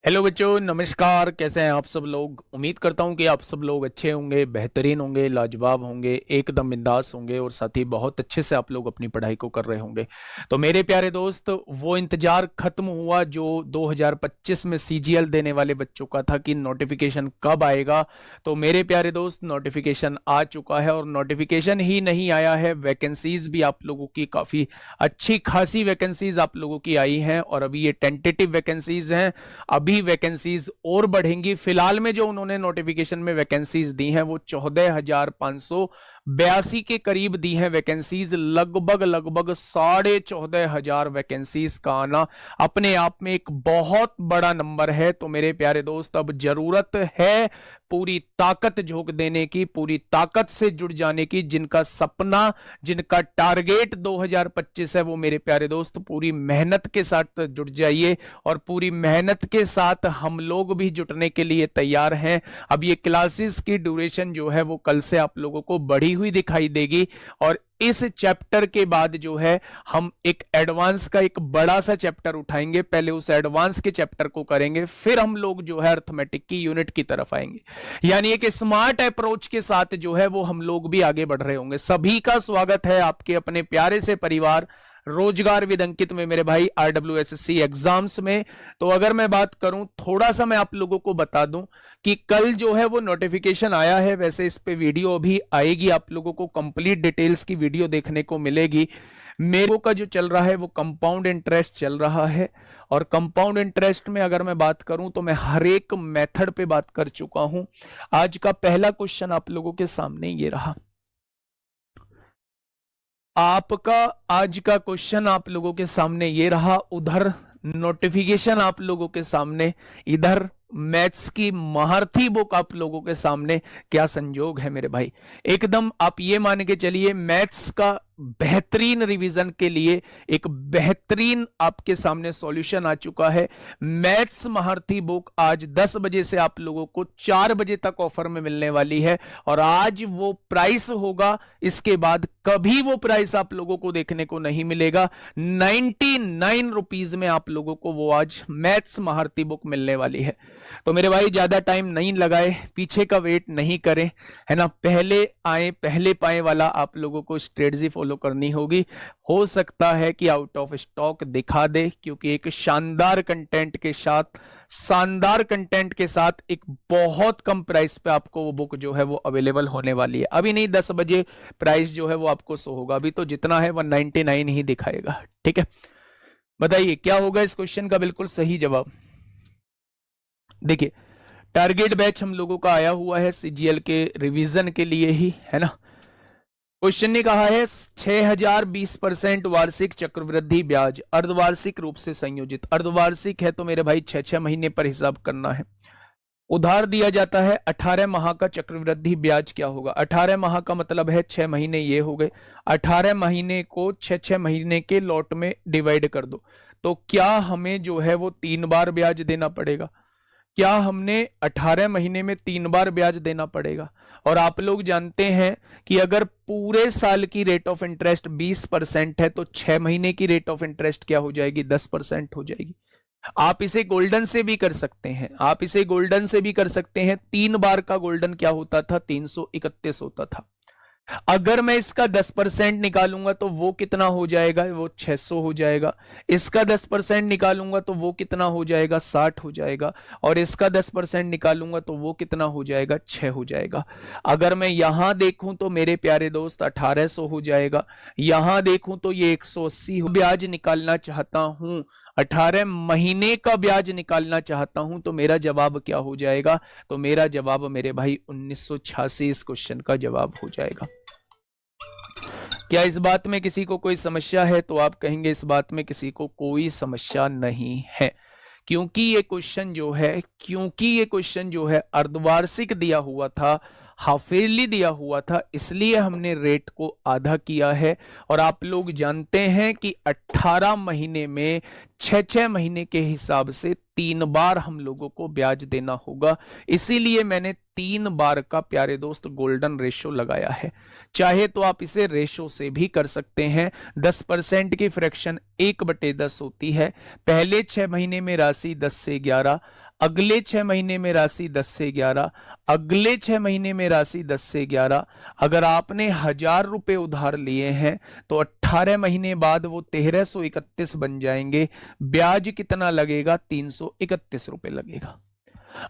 Hello बच्चों, नमस्कार। कैसे हैं आप सब लोग? उम्मीद करता हूं कि आप सब लोग अच्छे होंगे, बेहतरीन होंगे, लाजवाब होंगे, एकदम बिंदास होंगे और साथ ही बहुत अच्छे से आप लोग अपनी पढ़ाई को कर रहे होंगे। तो मेरे प्यारे दोस्त, वो इंतजार खत्म हुआ जो 2025 में सीजीएल देने वाले बच्चों का था कि नोटिफिकेशन कब आएगा। तो मेरे प्यारे दोस्त, नोटिफिकेशन आ चुका है और नोटिफिकेशन ही नहीं आया है, वैकेंसीज भी आप लोगों की काफ़ी अच्छी खासी वैकेंसीज आप लोगों की आई हैं और अभी ये टेंटेटिव वैकेंसीज हैं। अभी वैकेंसीज और बढ़ेंगी। फिलहाल में जो उन्होंने नोटिफिकेशन में वैकेंसीज दी हैं वो 14,582 के करीब दी हैं वैकेंसीज। लगभग लगभग 14,500 वैकेंसीज का आना अपने आप में एक बहुत बड़ा नंबर है। तो मेरे प्यारे दोस्त, अब जरूरत है पूरी ताकत झोंक देने की, पूरी ताकत से जुड़ जाने की। जिनका सपना, जिनका टारगेट 2025 है, वो मेरे प्यारे दोस्त पूरी मेहनत के साथ जुट जाइए और पूरी मेहनत के साथ हम लोग भी जुटने के लिए तैयार हैं। अब ये क्लासेस की ड्यूरेशन जो है वो कल से आप लोगों को बढ़ी हुई दिखाई देगी और इस चैप्टर के बाद जो है हम एक एडवांस का एक बड़ा सा चैप्टर उठाएंगे। पहले उस एडवांस के चैप्टर को करेंगे, फिर हम लोग जो है अर्थमेटिक की यूनिट की तरफ आएंगे। यानी एक स्मार्ट अप्रोच के साथ जो है वो हम लोग भी आगे बढ़ रहे होंगे। सभी का स्वागत है आपके अपने प्यारे से परिवार रोजगार विद अंकित में, मेरे भाई RWSSC एग्जाम्स में। तो अगर मैं बात करूं, थोड़ा सा मैं आप लोगों को बता दूं कि कल जो है वो नोटिफिकेशन आया है। वैसे इस पे वीडियो अभी आएगी, आप लोगों को कंप्लीट डिटेल्स की वीडियो देखने को मिलेगी। मेरे का जो चल रहा है वो कंपाउंड इंटरेस्ट चल रहा है और कंपाउंड इंटरेस्ट में अगर मैं बात करूं तो मैं हर एक मेथड पे बात कर चुका हूं। आज का पहला क्वेश्चन आप लोगों के सामने ये रहा। आपका आज का क्वेश्चन आप लोगों के सामने ये रहा। उधर नोटिफिकेशन आप लोगों के सामने, इधर मैथ्स की महारथी बुक आप लोगों के सामने। क्या संजोग है मेरे भाई! एकदम आप ये मान के चलिए, मैथ्स का बेहतरीन रिवीजन के लिए एक बेहतरीन आपके सामने सॉल्यूशन आ चुका है। मैथ्स महारथी बुक आज 10 बजे से आप लोगों को 4 बजे तक ऑफर में मिलने वाली है और आज वो प्राइस होगा, इसके बाद कभी वो प्राइस आप लोगों को देखने को नहीं मिलेगा। 99 रुपीज में आप लोगों को वो आज मैथ्स महारथी बुक मिलने वाली है। तो मेरे भाई, ज्यादा टाइम नहीं लगाए, पीछे का वेट नहीं करें, है ना। पहले आए पहले पाए वाला आप लोगों को स्ट्रेटजी फॉलो करनी होगी। हो सकता है कि आउट ऑफ स्टॉक दिखा दे, क्योंकि एक शानदार कंटेंट के साथ, शानदार कंटेंट के साथ एक बहुत कम प्राइस पे आपको वो बुक जो है वो अवेलेबल होने वाली है। अभी नहीं, 10 बजे प्राइस जो है वो आपको शो होगा। अभी तो जितना है 199 ही दिखाएगा। ठीक है, बताइए क्या होगा इस क्वेश्चन का बिल्कुल सही जवाब। देखिए, टारगेट बैच हम लोगों का आया हुआ है सीजीएल के रिवीजन के लिए ही, है ना। क्वेश्चन ने कहा है 6,020% वार्षिक चक्रवृद्धि ब्याज अर्धवार्षिक रूप से संयोजित। अर्धवार्षिक है तो मेरे भाई 6-6 महीने पर हिसाब करना है। उधार दिया जाता है 18 माह का चक्रवृद्धि ब्याज क्या होगा। 18 माह का मतलब है 6 महीने, ये हो गए। 18 महीने को 6-6 महीने के लॉट में डिवाइड कर दो, तो क्या हमें जो है वो 3 बार ब्याज देना पड़ेगा? क्या हमने 18 महीने में 3 बार ब्याज देना पड़ेगा? और आप लोग जानते हैं कि अगर पूरे साल की रेट ऑफ इंटरेस्ट 20% है तो 6 महीने की रेट ऑफ इंटरेस्ट क्या हो जाएगी? 10% हो जाएगी। आप इसे गोल्डन से भी कर सकते हैं, आप इसे गोल्डन से भी कर सकते हैं। 3 बार का गोल्डन क्या होता था? 331 होता था। अगर मैं इसका 10% निकालूंगा तो वो कितना हो जाएगा? वो 600 हो जाएगा। इसका 10% निकालूंगा तो वो कितना हो जाएगा? 60 हो जाएगा। और इसका 10% निकालूंगा तो वो कितना हो जाएगा? 6 हो जाएगा। अगर मैं यहां देखूं तो मेरे प्यारे दोस्त 1800 हो जाएगा। यहां देखूं तो ये 180 ब्याज निकालना चाहता हूं, 18 महीने का ब्याज निकालना चाहता हूं, तो मेरा जवाब क्या हो जाएगा? तो मेरा जवाब मेरे भाई 1986 इस क्वेश्चन का जवाब हो जाएगा। क्या इस बात में किसी को कोई समस्या है? तो आप कहेंगे इस बात में किसी को कोई समस्या नहीं है, क्योंकि ये क्वेश्चन जो है अर्धवार्षिक दिया हुआ था, हाफ ईयरली दिया हुआ था, इसलिए हमने रेट को आधा किया है। और आप लोग जानते हैं कि 18 महीने में 6-6 महीने के हिसाब से 3 बार हम लोगों को ब्याज देना होगा, इसीलिए मैंने 3 बार का प्यारे दोस्त गोल्डन रेशो लगाया है। चाहे तो आप इसे रेशो से भी कर सकते हैं। 10% की फ्रैक्शन 1/10 होती है। पहले 6 महीने में राशि 10 से 11, अगले 6 महीने में राशि 10 से 11, अगले 6 महीने में राशि 10 से 11। अगर आपने 1000 रुपए उधार लिए हैं तो 18 महीने बाद वो 1331 बन जाएंगे। ब्याज कितना लगेगा? 331 रुपए लगेगा।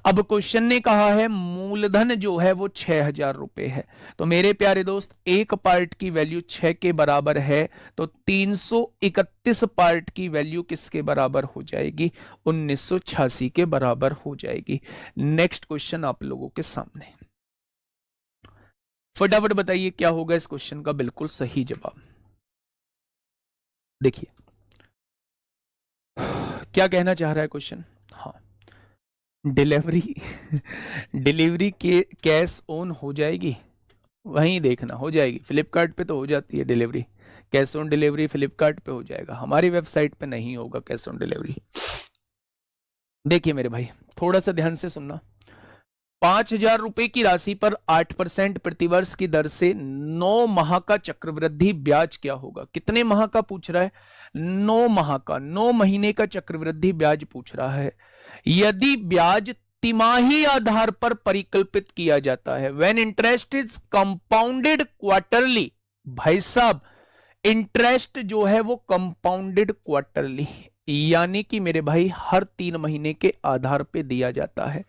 अब क्वेश्चन ने कहा है मूलधन जो है वो 6000 रुपए है। तो मेरे प्यारे दोस्त, एक पार्ट की वैल्यू 6 के बराबर है, तो 331 पार्ट की वैल्यू किसके बराबर हो जाएगी? 1986 के बराबर हो जाएगी। नेक्स्ट क्वेश्चन आप लोगों के सामने, फटाफट बताइए क्या होगा इस क्वेश्चन का बिल्कुल सही जवाब। देखिए क्या कहना चाह रहा है क्वेश्चन। हाँ, डिलीवरी डिलीवरी के कैश ऑन हो जाएगी, वहीं देखना हो जाएगी। फ्लिपकार्ट पे तो हो जाती है delivery, cash on delivery Flipkart पे हो जाएगा, हमारी वेबसाइट पे नहीं होगा कैश ऑन डिलीवरी। देखिए मेरे भाई, थोड़ा सा ध्यान से सुनना। 5000 रुपए की राशि पर 8% प्रतिवर्ष की दर से 9 माह का चक्रवृद्धि ब्याज क्या होगा? कितने माह का पूछ रहा है? 9 माह का, 9 महीने का चक्रवृद्धि ब्याज पूछ रहा है। यदि ब्याज तिमाही आधार पर परिकल्पित किया जाता है, when interest is compounded quarterly, भाई साहब इंटरेस्ट जो है वो कंपाउंडेड क्वार्टरली, यानी कि मेरे भाई हर 3 महीने के आधार पे दिया जाता है।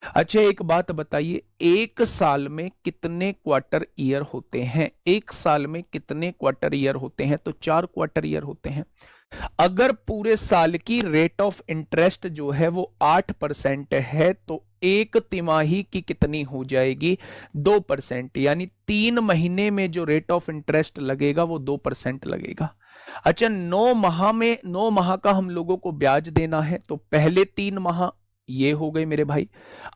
अच्छा एक बात बताइए, एक साल में कितने क्वार्टर ईयर होते हैं? एक साल में कितने क्वार्टर ईयर होते हैं? तो 4 क्वार्टर ईयर होते हैं। अगर पूरे साल की रेट ऑफ इंटरेस्ट जो है वो 8% है, तो एक तिमाही की कितनी हो जाएगी? 2%, यानी 3 महीने में जो रेट ऑफ इंटरेस्ट लगेगा वो 2% लगेगा। अच्छा 9 माह का हम लोगों को ब्याज देना है, तो पहले 3 माह ये हो गए मेरे भाई,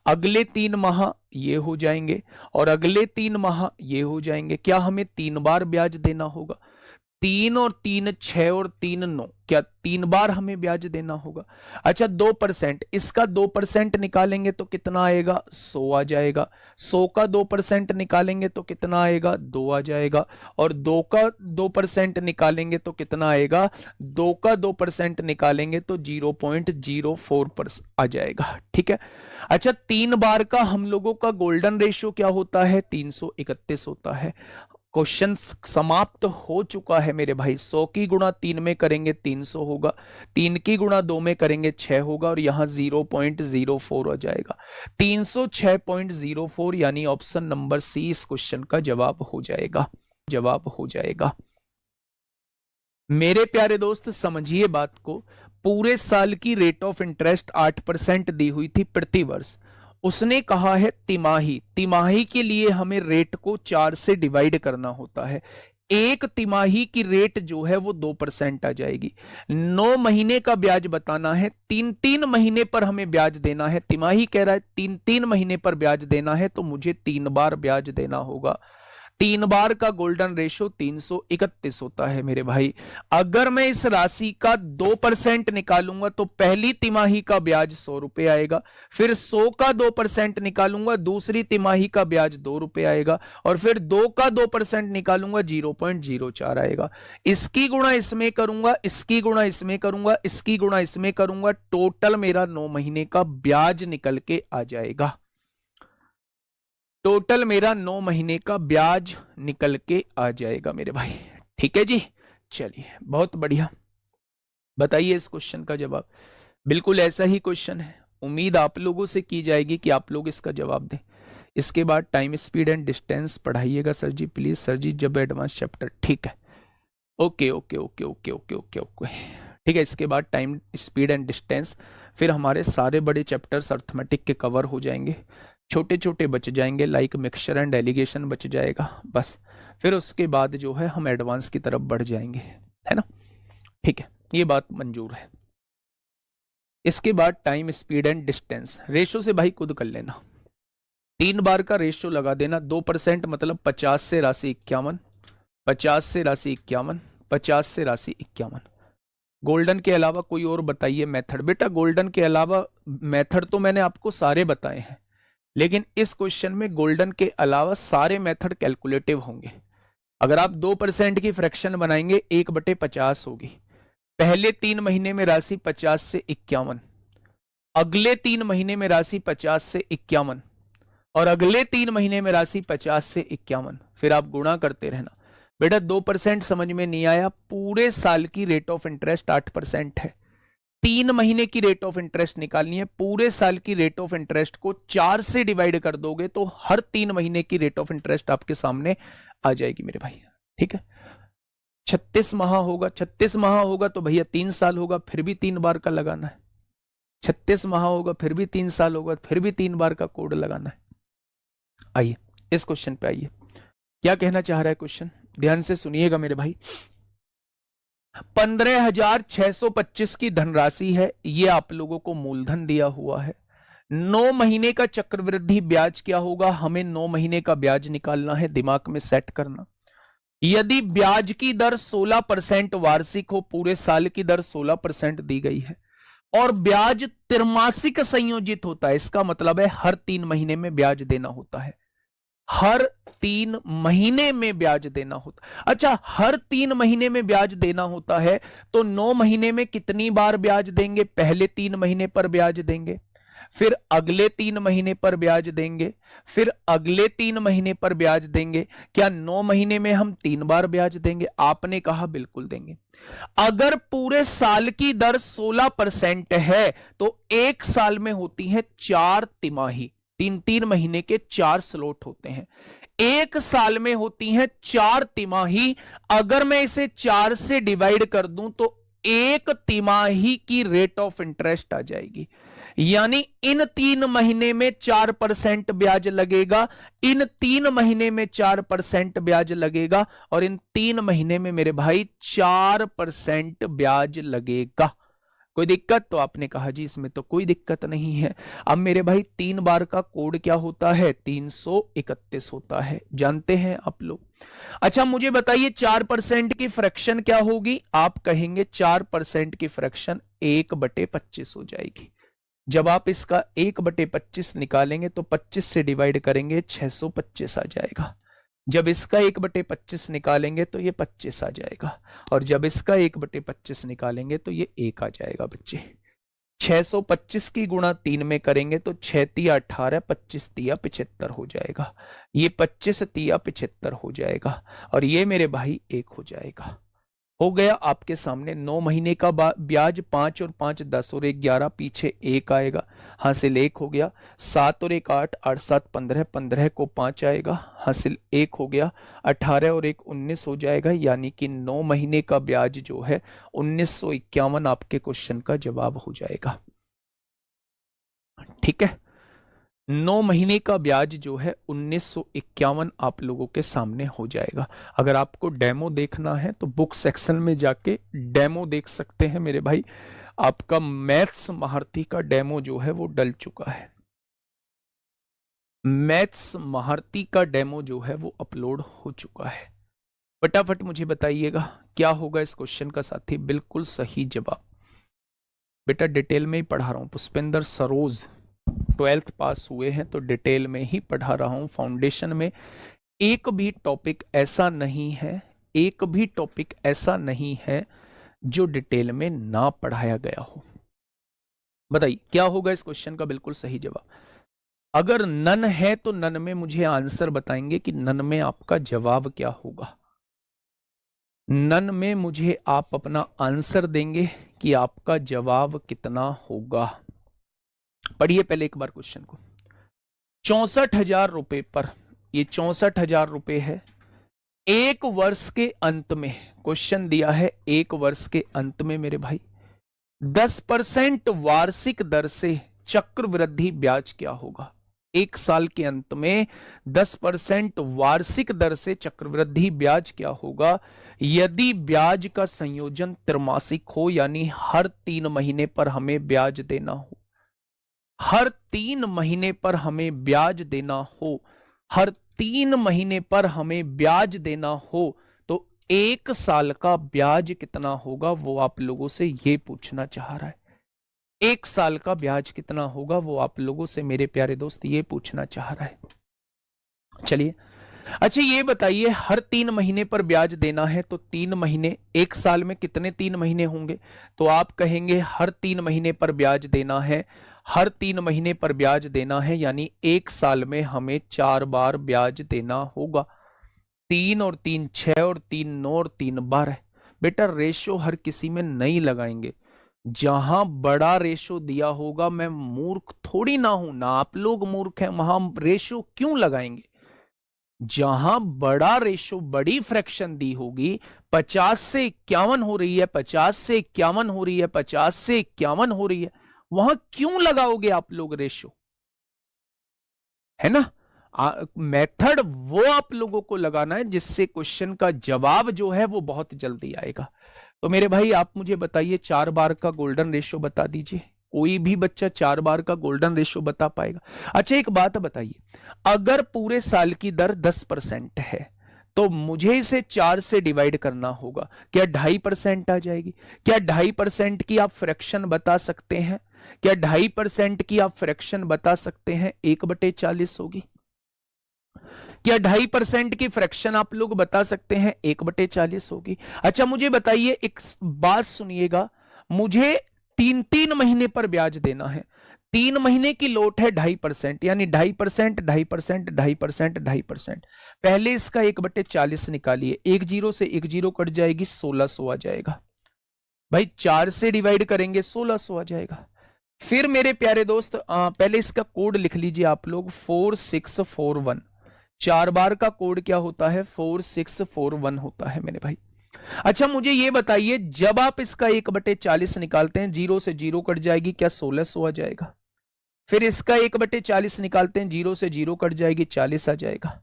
अगले 3 माह ये हो जाएंगे, और अगले 3 माह ये हो जाएंगे। क्या हमें 3 बार ब्याज देना होगा? 3 और 3 6 और 3 9, क्या 3 बार हमें ब्याज देना होगा? अच्छा 2%, इसका 2% निकालेंगे तो कितना आएगा? 100 आ जाएगा। 100 का 2% निकालेंगे तो कितना आएगा? 2 आ जाएगा। और 2 का 2% निकालेंगे तो कितना आएगा? 2 का 2% निकालेंगे तो 0.04% आ जाएगा। ठीक है। अच्छा 3 बार का हम लोगों का गोल्डन रेशियो क्या होता है? 331 होता है। क्वेश्चन समाप्त हो चुका है मेरे भाई। 100 की गुणा 3 में करेंगे 300 होगा, 3 की गुणा 2 में करेंगे 6 होगा, और यहां 0.04 हो जाएगा। 306.04, यानी ऑप्शन नंबर सी इस क्वेश्चन का जवाब हो जाएगा। जवाब हो जाएगा। मेरे प्यारे दोस्त समझिए बात को, पूरे साल की रेट ऑफ इंटरेस्ट 8% दी हुई थी प्रति वर्ष। उसने कहा है तिमाही, तिमाही के लिए हमें रेट को 4 से डिवाइड करना होता है। एक तिमाही की रेट जो है वो 2% आ जाएगी। 9 महीने का ब्याज बताना है, 3-3 महीने पर हमें ब्याज देना है। तिमाही कह रहा है 3-3 महीने पर ब्याज देना है, तो मुझे 3 बार ब्याज देना होगा। 3 बार का गोल्डन रेशो 331 होता है मेरे भाई। अगर मैं इस राशि का 2% निकालूंगा तो पहली तिमाही का ब्याज 100 रुपए आएगा, फिर 100 का 2% निकालूंगा दूसरी तिमाही का ब्याज 2 रुपए आएगा, और फिर 2 का 2% निकालूंगा 0.04 आएगा। इसकी गुणा इसमें करूंगा, इसकी गुणा इसमें करूंगा, इसकी गुणा इसमें करूंगा, टोटल मेरा 9 महीने का ब्याज निकल के आ जाएगा। टोटल मेरा 9 महीने का ब्याज निकल के आ जाएगा मेरे भाई। ठीक है जी, चलिए बहुत बढ़िया। बताइए इस क्वेश्चन का जवाब। बिल्कुल ऐसा ही क्वेश्चन है, उम्मीद आप लोगों से की जाएगी कि आप लोग इसका जवाब दें। इसके बाद टाइम स्पीड एंड डिस्टेंस पढ़ाइएगा sir ji please. Sir ji जब एडवांस चैप्टर, ठीक है, okay okay okay okay okay okay okay, ठीक है। इसके बाद टाइम स्पीड एंड डिस्टेंस, फिर हमारे सारे बड़े चैप्टर्स अर्थमेटिक के कवर हो जाएंगे, छोटे छोटे बच जाएंगे लाइक मिक्सचर एंड एलिगेशन बच जाएगा बस। फिर उसके बाद जो है हम एडवांस की तरफ बढ़ जाएंगे, है ना। ठीक है, ये बात मंजूर है। इसके बाद time speed and distance, ratio से भाई खुद कर लेना। 3 बार का रेशो लगा देना। 2% मतलब 50 से राशि 51, 50 से राशि 51, 50 से राशि 51। गोल्डन के अलावा कोई और बताइए मेथड। बेटा गोल्डन के अलावा मेथड तो मैंने आपको सारे बताए हैं, लेकिन इस क्वेश्चन में गोल्डन के अलावा सारे मेथड कैलकुलेटिव होंगे। अगर आप 2% की फ्रैक्शन बनाएंगे 1/50 होगी। पहले 3 महीने में राशि 50 से 51, अगले 3 महीने में राशि 50 से 51 और अगले 3 महीने में राशि 50 से 51, फिर आप गुणा करते रहना। बेटा 2% समझ में नहीं आया, पूरे साल की रेट ऑफ इंटरेस्ट 8% है। 3 महीने की रेट ऑफ इंटरेस्ट निकालनी है, पूरे साल की रेट ऑफ इंटरेस्ट को 4 से डिवाइड कर दोगे तो हर 3 महीने की रेट ऑफ इंटरेस्ट आपके सामने आ जाएगी मेरे भाई। ठीक है, 36 माह होगा, 36 माह होगा तो भैया 3 साल होगा, फिर भी 3 बार का लगाना है। 36 माह होगा, फिर भी 3 साल होगा, फिर भी 3 बार का कोड लगाना है। आइए इस क्वेश्चन पे आइए, क्या कहना चाह रहा है क्वेश्चन, ध्यान से सुनिएगा मेरे भाई। 15,625 की धनराशि है, ये आप लोगों को मूलधन दिया हुआ है। 9 महीने का चक्रवृद्धि ब्याज क्या होगा, हमें 9 महीने का ब्याज निकालना है, दिमाग में सेट करना। यदि ब्याज की दर 16% वार्षिक हो, पूरे साल की दर 16% दी गई है, और ब्याज त्रैमासिक संयोजित होता है, इसका मतलब है हर 3 महीने में ब्याज देना होता है, हर 3 महीने में ब्याज देना होता। अच्छा, हर 3 महीने में ब्याज देना होता है तो 9 महीने में कितनी बार ब्याज देंगे, पहले 3 महीने पर ब्याज देंगे, फिर अगले 3 महीने पर ब्याज देंगे, फिर अगले 3 महीने पर ब्याज देंगे। क्या 9 महीने में हम 3 बार ब्याज देंगे? आपने कहा बिल्कुल देंगे। अगर पूरे साल की दर 16% है तो एक साल में होती है 4 तिमाही, 3-3 महीने के 4 स्लॉट होते हैं, एक साल में होती हैं 4 तिमाही। अगर मैं इसे 4 से डिवाइड कर दूं तो एक तिमाही की रेट ऑफ इंटरेस्ट आ जाएगी, यानी इन 3 महीने में 4% ब्याज लगेगा, इन 3 महीने में 4% ब्याज लगेगा, और इन 3 महीने में मेरे भाई 4% ब्याज लगेगा। कोई दिक्कत? तो आपने कहा जी इसमें तो कोई दिक्कत नहीं है। अब मेरे भाई 3 बार का कोड क्या होता है? 331 होता है, जानते हैं आप लोग। अच्छा मुझे बताइए 4% की फ्रैक्शन क्या होगी? आप कहेंगे 4% की फ्रैक्शन 1/25 हो जाएगी। जब आप इसका 1/25 निकालेंगे तो 25 से डिवाइड करेंगे 625 आ जाएगा। जब इसका 1/25 निकालेंगे तो ये 25 आ जाएगा, और जब इसका 1/25 निकालेंगे तो ये 1 आ जाएगा बच्चे। 625 की गुणा 3 में करेंगे तो 6 तिया 18, 25 तिया 75 हो जाएगा, ये 25 तिया 75 हो जाएगा, और ये मेरे भाई 1 हो जाएगा। हो गया आपके सामने 9 महीने का ब्याज, 5 और 5 10 और 1 11, पीछे 1 आएगा, हासिल 1 हो गया। 7 और 1 8, 8 7 15, 15 को 5 आएगा, हासिल 1 हो गया। 18 और 1 19 हो जाएगा, यानी कि 9 महीने का ब्याज जो है 1951 आपके क्वेश्चन का जवाब हो जाएगा। ठीक है, 9 महीने का ब्याज जो है 1951 आप लोगों के सामने हो जाएगा। अगर आपको डेमो देखना है तो बुक सेक्शन में जाके डेमो देख सकते हैं मेरे भाई। आपका मैथ्स महारथी का डेमो जो है वो डल चुका है, मैथ्स महारथी का डेमो जो है वो अपलोड हो चुका है। फटाफट मुझे बताइएगा क्या होगा इस क्वेश्चन का साथी। बिल्कुल सही जवाब। बेटा डिटेल में ही पढ़ा रहा हूं, पुष्पेंद्र सरोज 12th पास हुए हैं तो डिटेल में ही पढ़ा रहा हूं। फाउंडेशन में एक भी टॉपिक ऐसा नहीं है, एक भी टॉपिक ऐसा नहीं है जो डिटेल में ना पढ़ाया गया हो। बताइए क्या होगा इस क्वेश्चन का बिल्कुल सही जवाब। अगर नन है तो नन में मुझे आंसर बताएंगे कि नन में आपका जवाब क्या होगा। नन में मुझे आप अपना आंसर देंगे कि आपका जवाब कितना होगा। पढ़िए पहले एक बार क्वेश्चन को। 64,000 रुपए पर, ये 64,000 रुपए है, एक वर्ष के अंत में, क्वेश्चन दिया है एक वर्ष के अंत में मेरे भाई 10% वार्षिक दर से चक्रवृद्धि ब्याज क्या होगा। एक साल के अंत में 10% वार्षिक दर से चक्रवृद्धि ब्याज क्या होगा यदि ब्याज का संयोजन त्रैमासिक हो, यानी हर 3 महीने पर हमें ब्याज देना हो, हर 3 महीने पर हमें ब्याज देना हो, हर 3 महीने पर हमें ब्याज देना हो, तो एक साल का ब्याज कितना होगा वो आप लोगों से ये पूछना चाह रहा है। एक साल का ब्याज कितना होगा वो आप लोगों से मेरे प्यारे दोस्त ये पूछना चाह रहा है। चलिए अच्छा ये बताइए, हर 3 महीने पर ब्याज देना है तो 3 महीने, एक साल में कितने 3 महीने होंगे? तो आप कहेंगे हर 3 महीने पर ब्याज देना है, हर 3 महीने पर ब्याज देना है, यानी 1 साल में हमें 4 बार ब्याज देना होगा। 3 और 3 6 और 3 9 और 3 12 है। बेटा रेशो हर किसी में नहीं लगाएंगे, जहां बड़ा रेशो दिया होगा, मैं मूर्ख थोड़ी ना हूं, ना आप लोग मूर्ख हैं, वहां रेशो क्यों लगाएंगे? जहां बड़ा रेशो, बड़ी फ्रैक्शन दी होगी, 50 से 51 हो रही है, 50 से 51 हो रही है, 50 से 51 हो रही है, वहां क्यों लगाओगे आप लोग रेशो? है ना? मेथड वो आप लोगों को लगाना है जिससे क्वेश्चन का जवाब जो है वो बहुत जल्दी आएगा। तो मेरे भाई आप मुझे बताइए 4 बार का गोल्डन रेशो बता दीजिए। कोई भी बच्चा 4 बार का गोल्डन रेशो बता पाएगा? अच्छा एक बात बताइए, अगर पूरे साल की दर 10% है तो मुझे इसे 4 से डिवाइड करना होगा, क्या 2.5% आ जाएगी? क्या 2.5% की आप फ्रैक्शन बता सकते हैं? क्या 2.5% की आप फ्रैक्शन बता सकते हैं 1/40 होगी? क्या 2.5% की फ्रैक्शन आप लोग बता सकते हैं 1/40 होगी? अच्छा मुझे बताइए, एक बात सुनिएगा, मुझे 3 महीने पर ब्याज देना है। 3 महीने की लोट है 2.5%, यानी 2.5%, 2.5%, 2.5%, 2.5%। पहले इसका 1/40 निकालिए, 1 0 से 1 0 कट जाएगी, 1600 आ जाएगा। भाई 4 से डिवाइड करेंगे 1600 आ जाएगा। फिर मेरे प्यारे दोस्त पहले इसका कोड लिख लीजिए आप लोग, 4641। 4 बार का कोड क्या होता है? 4641 होता है मेरे भाई। अच्छा मुझे ये बताइए, जब आप इसका 1/40 निकालते हैं, 0 से 0 कट जाएगी, क्या 1600 आ जाएगा? फिर इसका 1/40 निकालते हैं, 0 से 0 कट जाएगी, 40 आ जाएगा।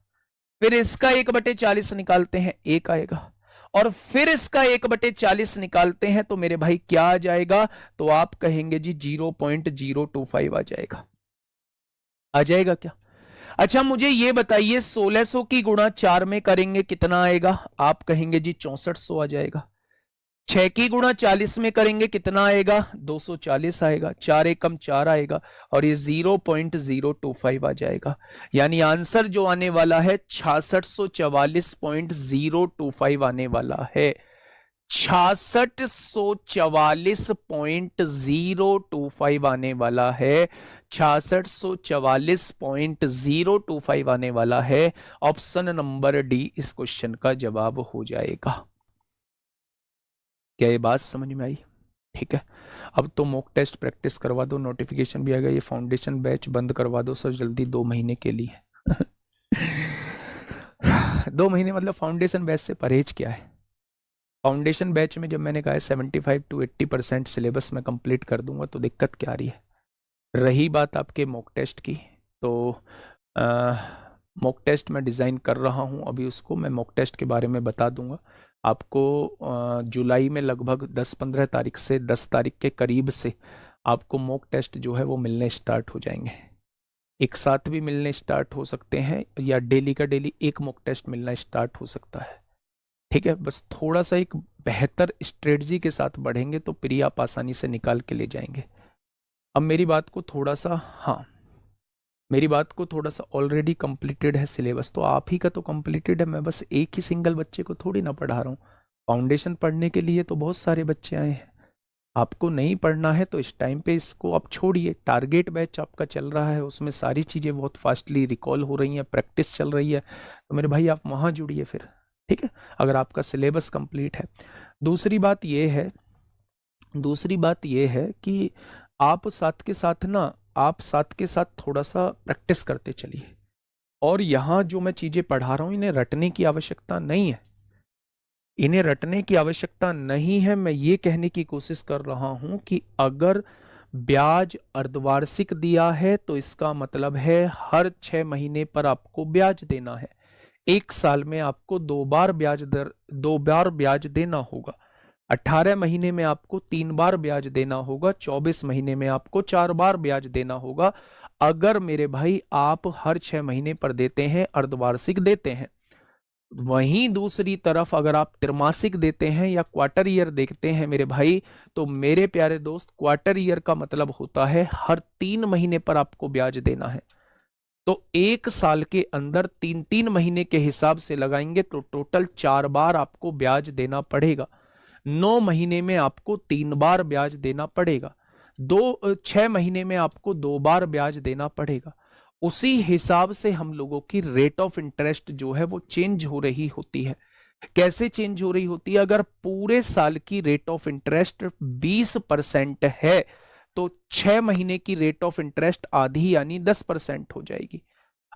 फिर इसका 1/40 निकालते हैं, 1 आएगा। और फिर इसका 1/40 निकालते हैं तो मेरे भाई क्या आ जाएगा? तो आप कहेंगे जी 0.025 आ जाएगा। आ जाएगा क्या? अच्छा मुझे ये बताइए, 1600 की गुणा 4 में करेंगे कितना आएगा? आप कहेंगे जी 6400 आ जाएगा। 6 की गुणा 40 में करेंगे कितना आएगा? 240 आएगा। 4 एकम 4 आएगा और ये 0.025 आ जाएगा। यानी आंसर जो आने वाला है 6644.025 आने वाला है। 6644.025 आने वाला है। 6644.025 आने वाला है। ऑप्शन नंबर डी इस क्वेश्चन का जवाब हो जाएगा। क्या ये बात समझ में आई? ठीक है, अब तो मॉक टेस्ट प्रैक्टिस करवा दो, नोटिफिकेशन भी आ गया, ये फाउंडेशन बैच बंद करवा दो सर जल्दी 2 महीने के लिए। 2 महीने मतलब फाउंडेशन बैच से परहेज क्या है? फाउंडेशन बैच में जब मैंने कहा 75 to 80% सिलेबस में कंप्लीट कर दूंगा, तो दिक्कत क्या आ रही है? रही बात आपके मॉक टेस्ट की, तो मॉक टेस्ट मैं डिज़ाइन कर रहा हूं अभी, उसको मैं मॉक टेस्ट के बारे में बता दूंगा आपको। जुलाई में लगभग 10-15 तारीख से 10 तारीख के करीब से आपको मॉक टेस्ट जो है वो मिलने स्टार्ट हो जाएंगे। एक साथ भी मिलने स्टार्ट हो सकते हैं, या डेली का डेली एक मॉक टेस्ट मिलना स्टार्ट हो सकता है। ठीक है, बस थोड़ा सा एक बेहतर स्ट्रेटजी के साथ बढ़ेंगे तो प्री आप आसानी से निकाल के ले जाएंगे। अब मेरी बात को थोड़ा सा, हाँ मेरी बात को थोड़ा सा, ऑलरेडी कंप्लीटेड है सिलेबस, तो आप ही का तो कंप्लीटेड है, मैं बस एक ही सिंगल बच्चे को थोड़ी ना पढ़ा रहा हूँ। फाउंडेशन पढ़ने के लिए तो बहुत सारे बच्चे आए हैं। आपको नहीं पढ़ना है तो इस टाइम पे इसको आप छोड़िए। टारगेट बैच आपका चल रहा है, उसमें सारी चीज़ें बहुत फास्टली रिकॉल हो रही हैं, प्रैक्टिस चल रही है, तो मेरे भाई आप वहाँ जुड़िए फिर। ठीक है, अगर आपका सिलेबस कंप्लीट है। दूसरी बात यह है कि आप साथ के साथ थोड़ा सा प्रैक्टिस करते चलिए। और यहाँ जो मैं चीज़ें पढ़ा रहा हूँ, इन्हें रटने की आवश्यकता नहीं है, इन्हें रटने की आवश्यकता नहीं है। मैं ये कहने की कोशिश कर रहा हूं कि अगर ब्याज अर्धवार्षिक दिया है तो इसका मतलब है हर 6 महीने पर आपको ब्याज देना है। 1 साल में आपको 2 बार ब्याज देना होगा। 18 महीने में आपको 3 बार ब्याज देना होगा। 24 महीने में आपको 4 बार ब्याज देना होगा। अगर मेरे भाई आप हर 6 महीने पर देते हैं, अर्धवार्षिक देते हैं। वहीं दूसरी तरफ अगर आप त्रैमासिक देते हैं या क्वार्टर ईयर देखते हैं मेरे भाई, तो मेरे प्यारे दोस्त क्वार्टर ईयर का मतलब होता है हर 3 महीने पर आपको ब्याज देना है। तो 1 साल के अंदर 3-3 महीने के हिसाब से लगाएंगे तो टोटल 4 बार आपको ब्याज देना पड़ेगा। 9 महीने में आपको 3 बार ब्याज देना पड़ेगा। 6 महीने में आपको 2 बार ब्याज देना पड़ेगा। उसी हिसाब से हम लोगों की रेट ऑफ इंटरेस्ट जो है वो चेंज हो रही होती है। कैसे चेंज हो रही होती है? अगर पूरे साल की रेट ऑफ इंटरेस्ट 20% है तो 6 महीने की रेट ऑफ इंटरेस्ट आधी यानी 10% हो जाएगी।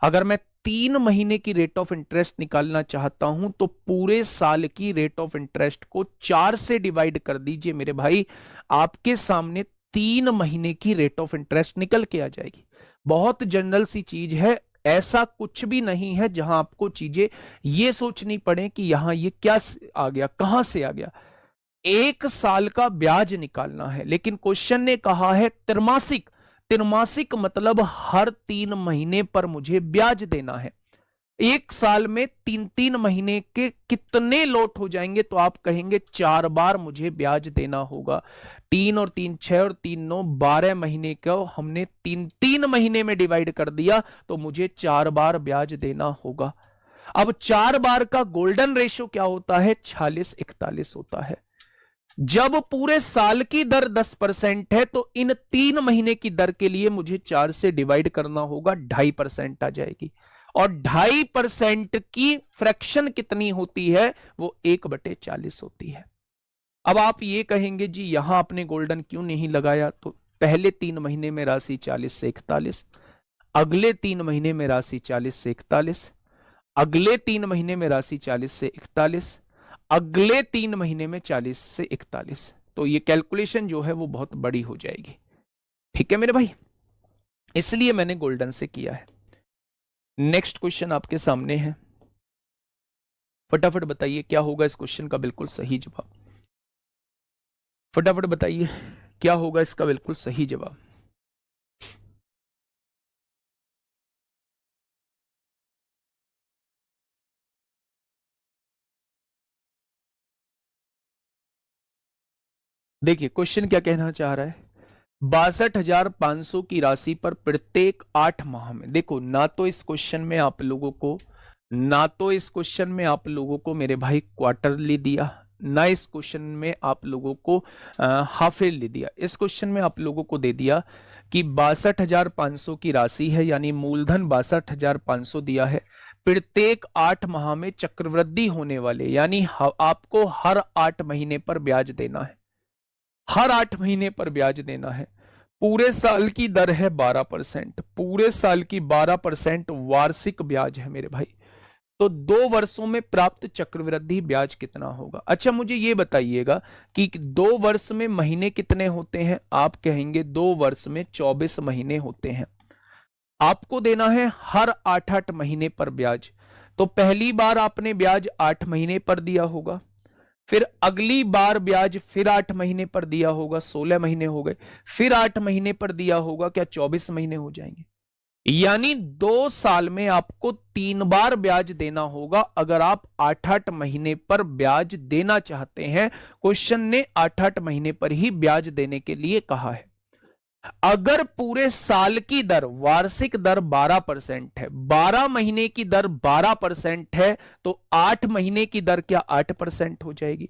अगर मैं 3 महीने की रेट ऑफ इंटरेस्ट निकालना चाहता हूं तो पूरे साल की रेट ऑफ इंटरेस्ट को 4 से डिवाइड कर दीजिए मेरे भाई, आपके सामने 3 महीने की रेट ऑफ इंटरेस्ट निकल के आ जाएगी। बहुत जनरल सी चीज है, ऐसा कुछ भी नहीं है जहां आपको चीजें ये सोचनी पड़े कि यहां ये क्या आ गया, कहां से आ गया। 1 साल का ब्याज निकालना है, लेकिन क्वेश्चन ने कहा है त्रैमासिक। त्रैमासिक मतलब हर 3 महीने पर मुझे ब्याज देना है। 1 साल में 3-3 महीने के कितने लौट हो जाएंगे? तो आप कहेंगे 4 बार मुझे ब्याज देना होगा। 3 और 3 6 और 3 9 12 महीने को हमने 3-3 महीने में डिवाइड कर दिया तो मुझे 4 बार ब्याज देना होगा। अब 4 बार का गोल्डन रेशो क्या होता है? 46-41 होता है। जब पूरे साल की दर 10% है तो इन 3 महीने की दर के लिए मुझे 4 से डिवाइड करना होगा, 2.5% आ जाएगी। और 2.5% की फ्रैक्शन कितनी होती है? वो 1/40 होती है। अब आप ये कहेंगे जी यहां आपने गोल्डन क्यों नहीं लगाया? तो पहले 3 महीने में राशि 40 से 41, अगले 3 महीने में राशि 40 से 41, अगले 3 महीने में राशि 40 से 41, अगले 3 महीने में 40 से 41। तो ये कैलकुलेशन जो है वो बहुत बड़ी हो जाएगी। ठीक है मेरे भाई, इसलिए मैंने गोल्डन से किया है। नेक्स्ट क्वेश्चन आपके सामने है, फटाफट बताइए क्या होगा इस क्वेश्चन का बिल्कुल सही जवाब। फटाफट बताइए क्या होगा इसका बिल्कुल सही जवाब। देखिए क्वेश्चन क्या कहना चाह रहा है, 62,500 की राशि पर प्रत्येक 8 माह में। देखो ना तो इस क्वेश्चन में आप लोगों को मेरे भाई क्वार्टरली दिया, ना इस क्वेश्चन में आप लोगों को हाफ ईयरली दिया। इस क्वेश्चन में आप लोगों को दे दिया कि 62,500 की राशि है, यानी मूलधन 62,500 दिया है। प्रत्येक 8 माह में चक्रवृद्धि होने वाले, यानी आपको हर 8 महीने पर ब्याज देना है, हर 8 महीने पर ब्याज देना है। पूरे साल की दर है 12%, पूरे साल की 12% वार्षिक ब्याज है मेरे भाई। तो 2 वर्षों में प्राप्त चक्रवृद्धि ब्याज कितना होगा? अच्छा मुझे ये बताइएगा कि 2 वर्ष में महीने कितने होते हैं? आप कहेंगे 2 वर्ष में 24 महीने होते हैं। आपको देना है हर 8-8 महीने पर ब्याज। तो पहली बार आपने ब्याज 8 महीने पर दिया होगा, फिर अगली बार ब्याज फिर 8 महीने पर दिया होगा, 16 महीने हो गए, फिर 8 महीने पर दिया होगा, क्या 24 महीने हो जाएंगे? यानी 2 साल में आपको 3 बार ब्याज देना होगा अगर आप 8-8 महीने पर ब्याज देना चाहते हैं। क्वेश्चन ने 8-8 महीने पर ही ब्याज देने के लिए कहा है। अगर पूरे साल की दर, वार्षिक दर 12% है, 12 महीने की दर 12% है, तो 8 महीने की दर क्या 8% हो जाएगी?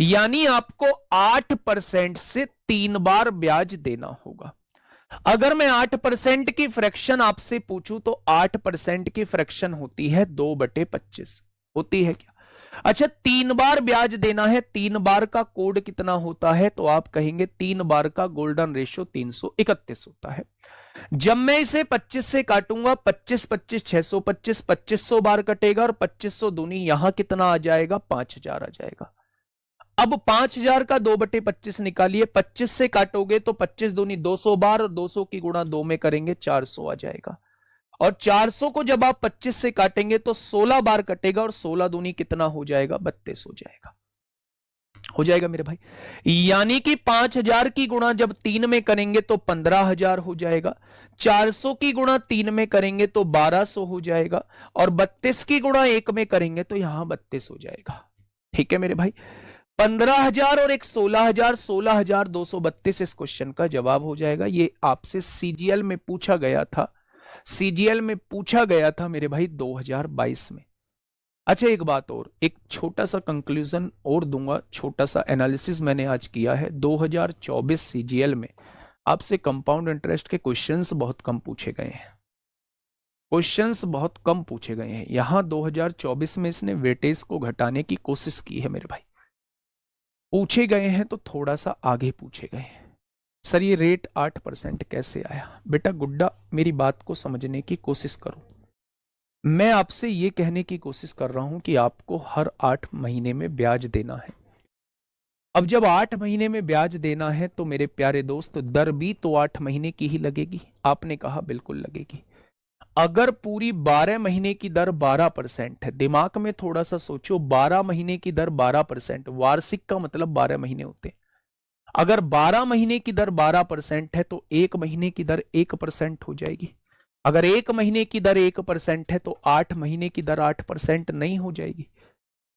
यानी आपको 8% से 3 बार ब्याज देना होगा। अगर मैं 8% की फ्रैक्शन आपसे पूछूं तो 8% की फ्रैक्शन होती है 2/25, होती है क्या? अच्छा 3 बार ब्याज देना है, 3 बार का कोड कितना होता है? तो आप कहेंगे 3 बार का गोल्डन रेशियो 331 होता है। जब मैं इसे 25 से काटूंगा, 25 25 625, 2500 बार कटेगा और 2500 दूनी यहां कितना आ जाएगा? 5000 आ जाएगा। अब 5000 का 2/25 निकालिए, 25 से काटोगे तो 25 दूनी 200 बार, और 200 की गुणा 2 में करेंगे 400 आ जाएगा। और 400 को जब आप 25 से काटेंगे तो 16 बार कटेगा और 16 दूनी कितना हो जाएगा? 32 हो जाएगा। हो जाएगा मेरे भाई। यानी कि 5000 की गुणा जब 3 में करेंगे तो 15,000 हो जाएगा, 400 की गुणा 3 में करेंगे तो 1200 हो जाएगा, और 32 की गुणा 1 में करेंगे तो यहां 32 हो जाएगा। ठीक है मेरे भाई, 15,000 और एक 16,000, 16,232 इस क्वेश्चन का जवाब हो जाएगा। ये आपसे सीजीएल में पूछा गया था, सीजीएल में पूछा गया था मेरे भाई 2022 में। अच्छा एक बात और, एक छोटा सा कंक्लूजन और दूंगा, छोटा सा एनालिसिस मैंने आज किया है 2024 सीजीएल में। आपसे कंपाउंड इंटरेस्ट के क्वेश्चंस बहुत कम पूछे गए हैं, क्वेश्चंस बहुत कम पूछे गए हैं। यहां 2024 में इसने वेटेज को घटाने की कोशिश की है मेरे भाई, पूछे गए हैं तो थोड़ा सा आगे पूछे गए हैं। सर ये रेट 8% कैसे आया? बेटा गुड्डा मेरी बात को समझने की कोशिश करो। मैं आपसे ये कहने की कोशिश कर रहा हूं कि आपको हर 8 महीने में ब्याज देना है। अब जब 8 महीने में ब्याज देना है तो मेरे प्यारे दोस्त दर भी तो 8 महीने की ही लगेगी। आपने कहा बिल्कुल लगेगी। अगर पूरी 12 महीने की दर 12% है, दिमाग में थोड़ा सा सोचो, 12 महीने की दर 12%, वार्षिक का मतलब 12 महीने होते हैं। अगर 12 महीने की दर 12% है तो 1 महीने की दर 1% हो जाएगी। अगर 1 महीने की दर 1% है तो 8 महीने की दर 8% नहीं हो जाएगी।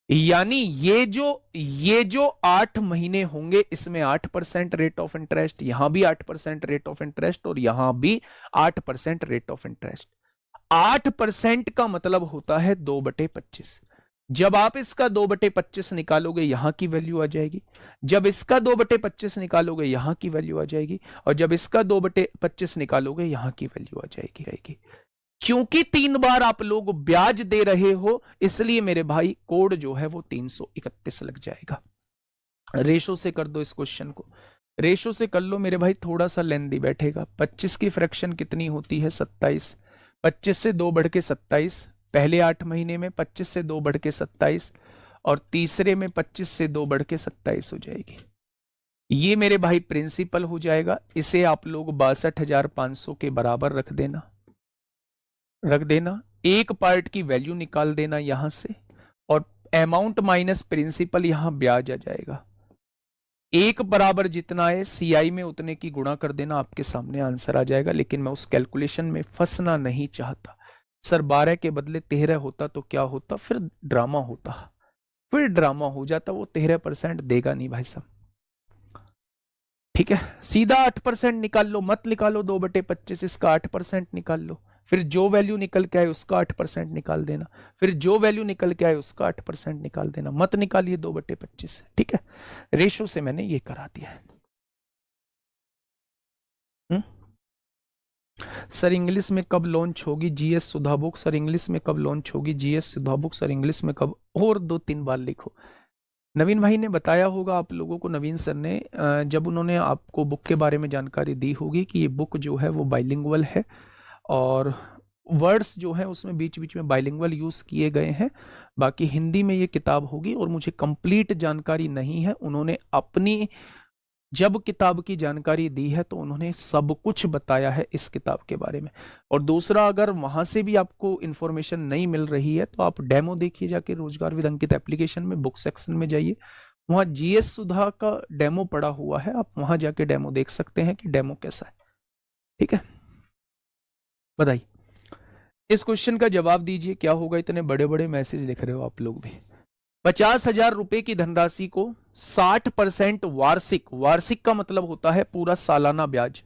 यानी ये जो 8 महीने होंगे इसमें 8% रेट ऑफ इंटरेस्ट, यहां भी 8% रेट ऑफ इंटरेस्ट और यहां भी 8% रेट ऑफ इंटरेस्ट। 8% का मतलब होता है 2/25। जब आप इसका 2/25 निकालोगे यहां की वैल्यू आ जाएगी, जब इसका 2/25 निकालोगे यहां की वैल्यू आ जाएगी, और जब इसका 2/25 निकालोगे यहां की वैल्यू आ जाएगी। क्योंकि 3 बार आप लोग ब्याज दे रहे हो इसलिए मेरे भाई कोड जो है वो 331 लग जाएगा। रेशो से कर दो इस क्वेश्चन को, रेशो से कर लो मेरे भाई, थोड़ा सा लेंदी बैठेगा। 25 की फ्रैक्शन कितनी होती है? 27। 25 से 2 बढ़ के 27, पहले 8 महीने में 25 से 2 बढ़ के 27 और तीसरे में 25 से 2 बढ़ के 27 हो जाएगी। ये मेरे भाई प्रिंसिपल हो जाएगा। इसे आप लोग 62,500 के बराबर रख देना, एक पार्ट की वैल्यू निकाल देना यहां से, और अमाउंट माइनस प्रिंसिपल यहां ब्याज आ जाएगा। एक बराबर जितना है सीआई में उतने की गुणा कर देना, आपके सामने आंसर आ जाएगा। लेकिन मैं उस कैलकुलेशन में फंसना नहीं चाहता। सर 12 के बदले 13 होता तो क्या होता? फिर ड्रामा होता, फिर ड्रामा हो जाता। वो 13% देगा नहीं भाई साहब, ठीक है। सीधा 8% निकाल लो, मत निकालो 2/25, इसका 8% निकाल लो। फिर जो वैल्यू निकल के आए उसका 8% निकाल देना, फिर जो वैल्यू निकल के आए उसका 8% निकाल देना, मत निकालिए 2/25, ठीक है। रेशो से मैंने ये करा दिया है। सर इंग्लिश में कब लॉन्च होगी जीएस सुधा बुक? सर इंग्लिश में कब लॉन्च होगी जीएस सुधा बुक? सर इंग्लिश में कब? और 2-3 बार लिखो। नवीन भाई ने बताया होगा आप लोगों को, नवीन सर ने, जब उन्होंने आपको बुक के बारे में जानकारी दी होगी कि ये बुक जो है वो बाइलिंगुअल है और वर्ड्स जो है उसमें बीच बीच में बाइलिंगुअल यूज किए गए हैं। बाकी हिंदी में ये किताब होगी और मुझे कंप्लीट जानकारी नहीं है। उन्होंने अपनी जब किताब की जानकारी दी है तो उन्होंने सब कुछ बताया है इस किताब के बारे में। और दूसरा, अगर वहां से भी आपको इंफॉर्मेशन नहीं मिल रही है तो आप डेमो देखिए जाके, रोजगार विद अंकित एप्लीकेशन में बुक सेक्शन में जाइए, वहां जीएस सुधा का डेमो पड़ा हुआ है, आप वहां जाके डेमो देख सकते हैं कि डेमो कैसा है, ठीक है। बताइए, इस क्वेश्चन का जवाब दीजिए, क्या होगा? इतने बड़े बड़े मैसेज लिख रहे हो आप लोग भी। 50,000 रुपए की धनराशि को 60% वार्षिक, वार्षिक का मतलब होता है पूरा सालाना ब्याज,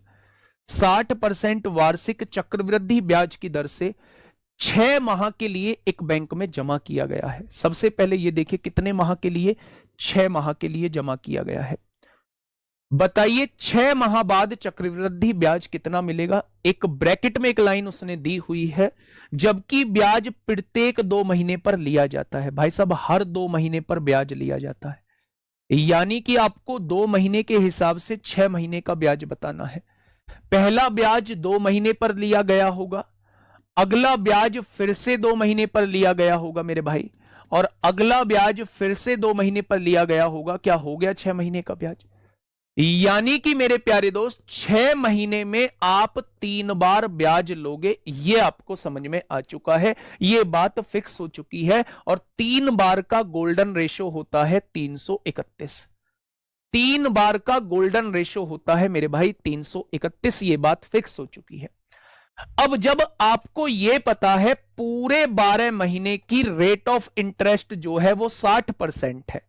60% वार्षिक चक्रवृद्धि ब्याज की दर से 6 माह के लिए एक बैंक में जमा किया गया है। सबसे पहले ये देखिए कितने माह के लिए? 6 माह के लिए जमा किया गया है। बताइए 6 माह बाद चक्रवृद्धि ब्याज कितना मिलेगा? एक ब्रैकेट में एक लाइन उसने दी हुई है, जबकि ब्याज प्रत्येक 2 महीने पर लिया जाता है। भाई साहब हर 2 महीने पर ब्याज लिया जाता है, यानी कि आपको 2 महीने के हिसाब से 6 महीने का ब्याज बताना है। पहला ब्याज 2 महीने पर लिया गया होगा, अगला ब्याज फिर से 2 महीने पर लिया गया होगा मेरे भाई, और अगला ब्याज फिर से 2 महीने पर लिया गया होगा। क्या हो गया? 6 महीने का ब्याज। यानी कि मेरे प्यारे दोस्त 6 महीने में आप 3 बार ब्याज लोगे, ये आपको समझ में आ चुका है, ये बात फिक्स हो चुकी है। और 3 बार का गोल्डन रेशो होता है 331, 3 बार का गोल्डन रेशो होता है मेरे भाई 331, ये बात फिक्स हो चुकी है। अब जब आपको यह पता है पूरे 12 महीने की रेट ऑफ इंटरेस्ट जो है वो 60% है,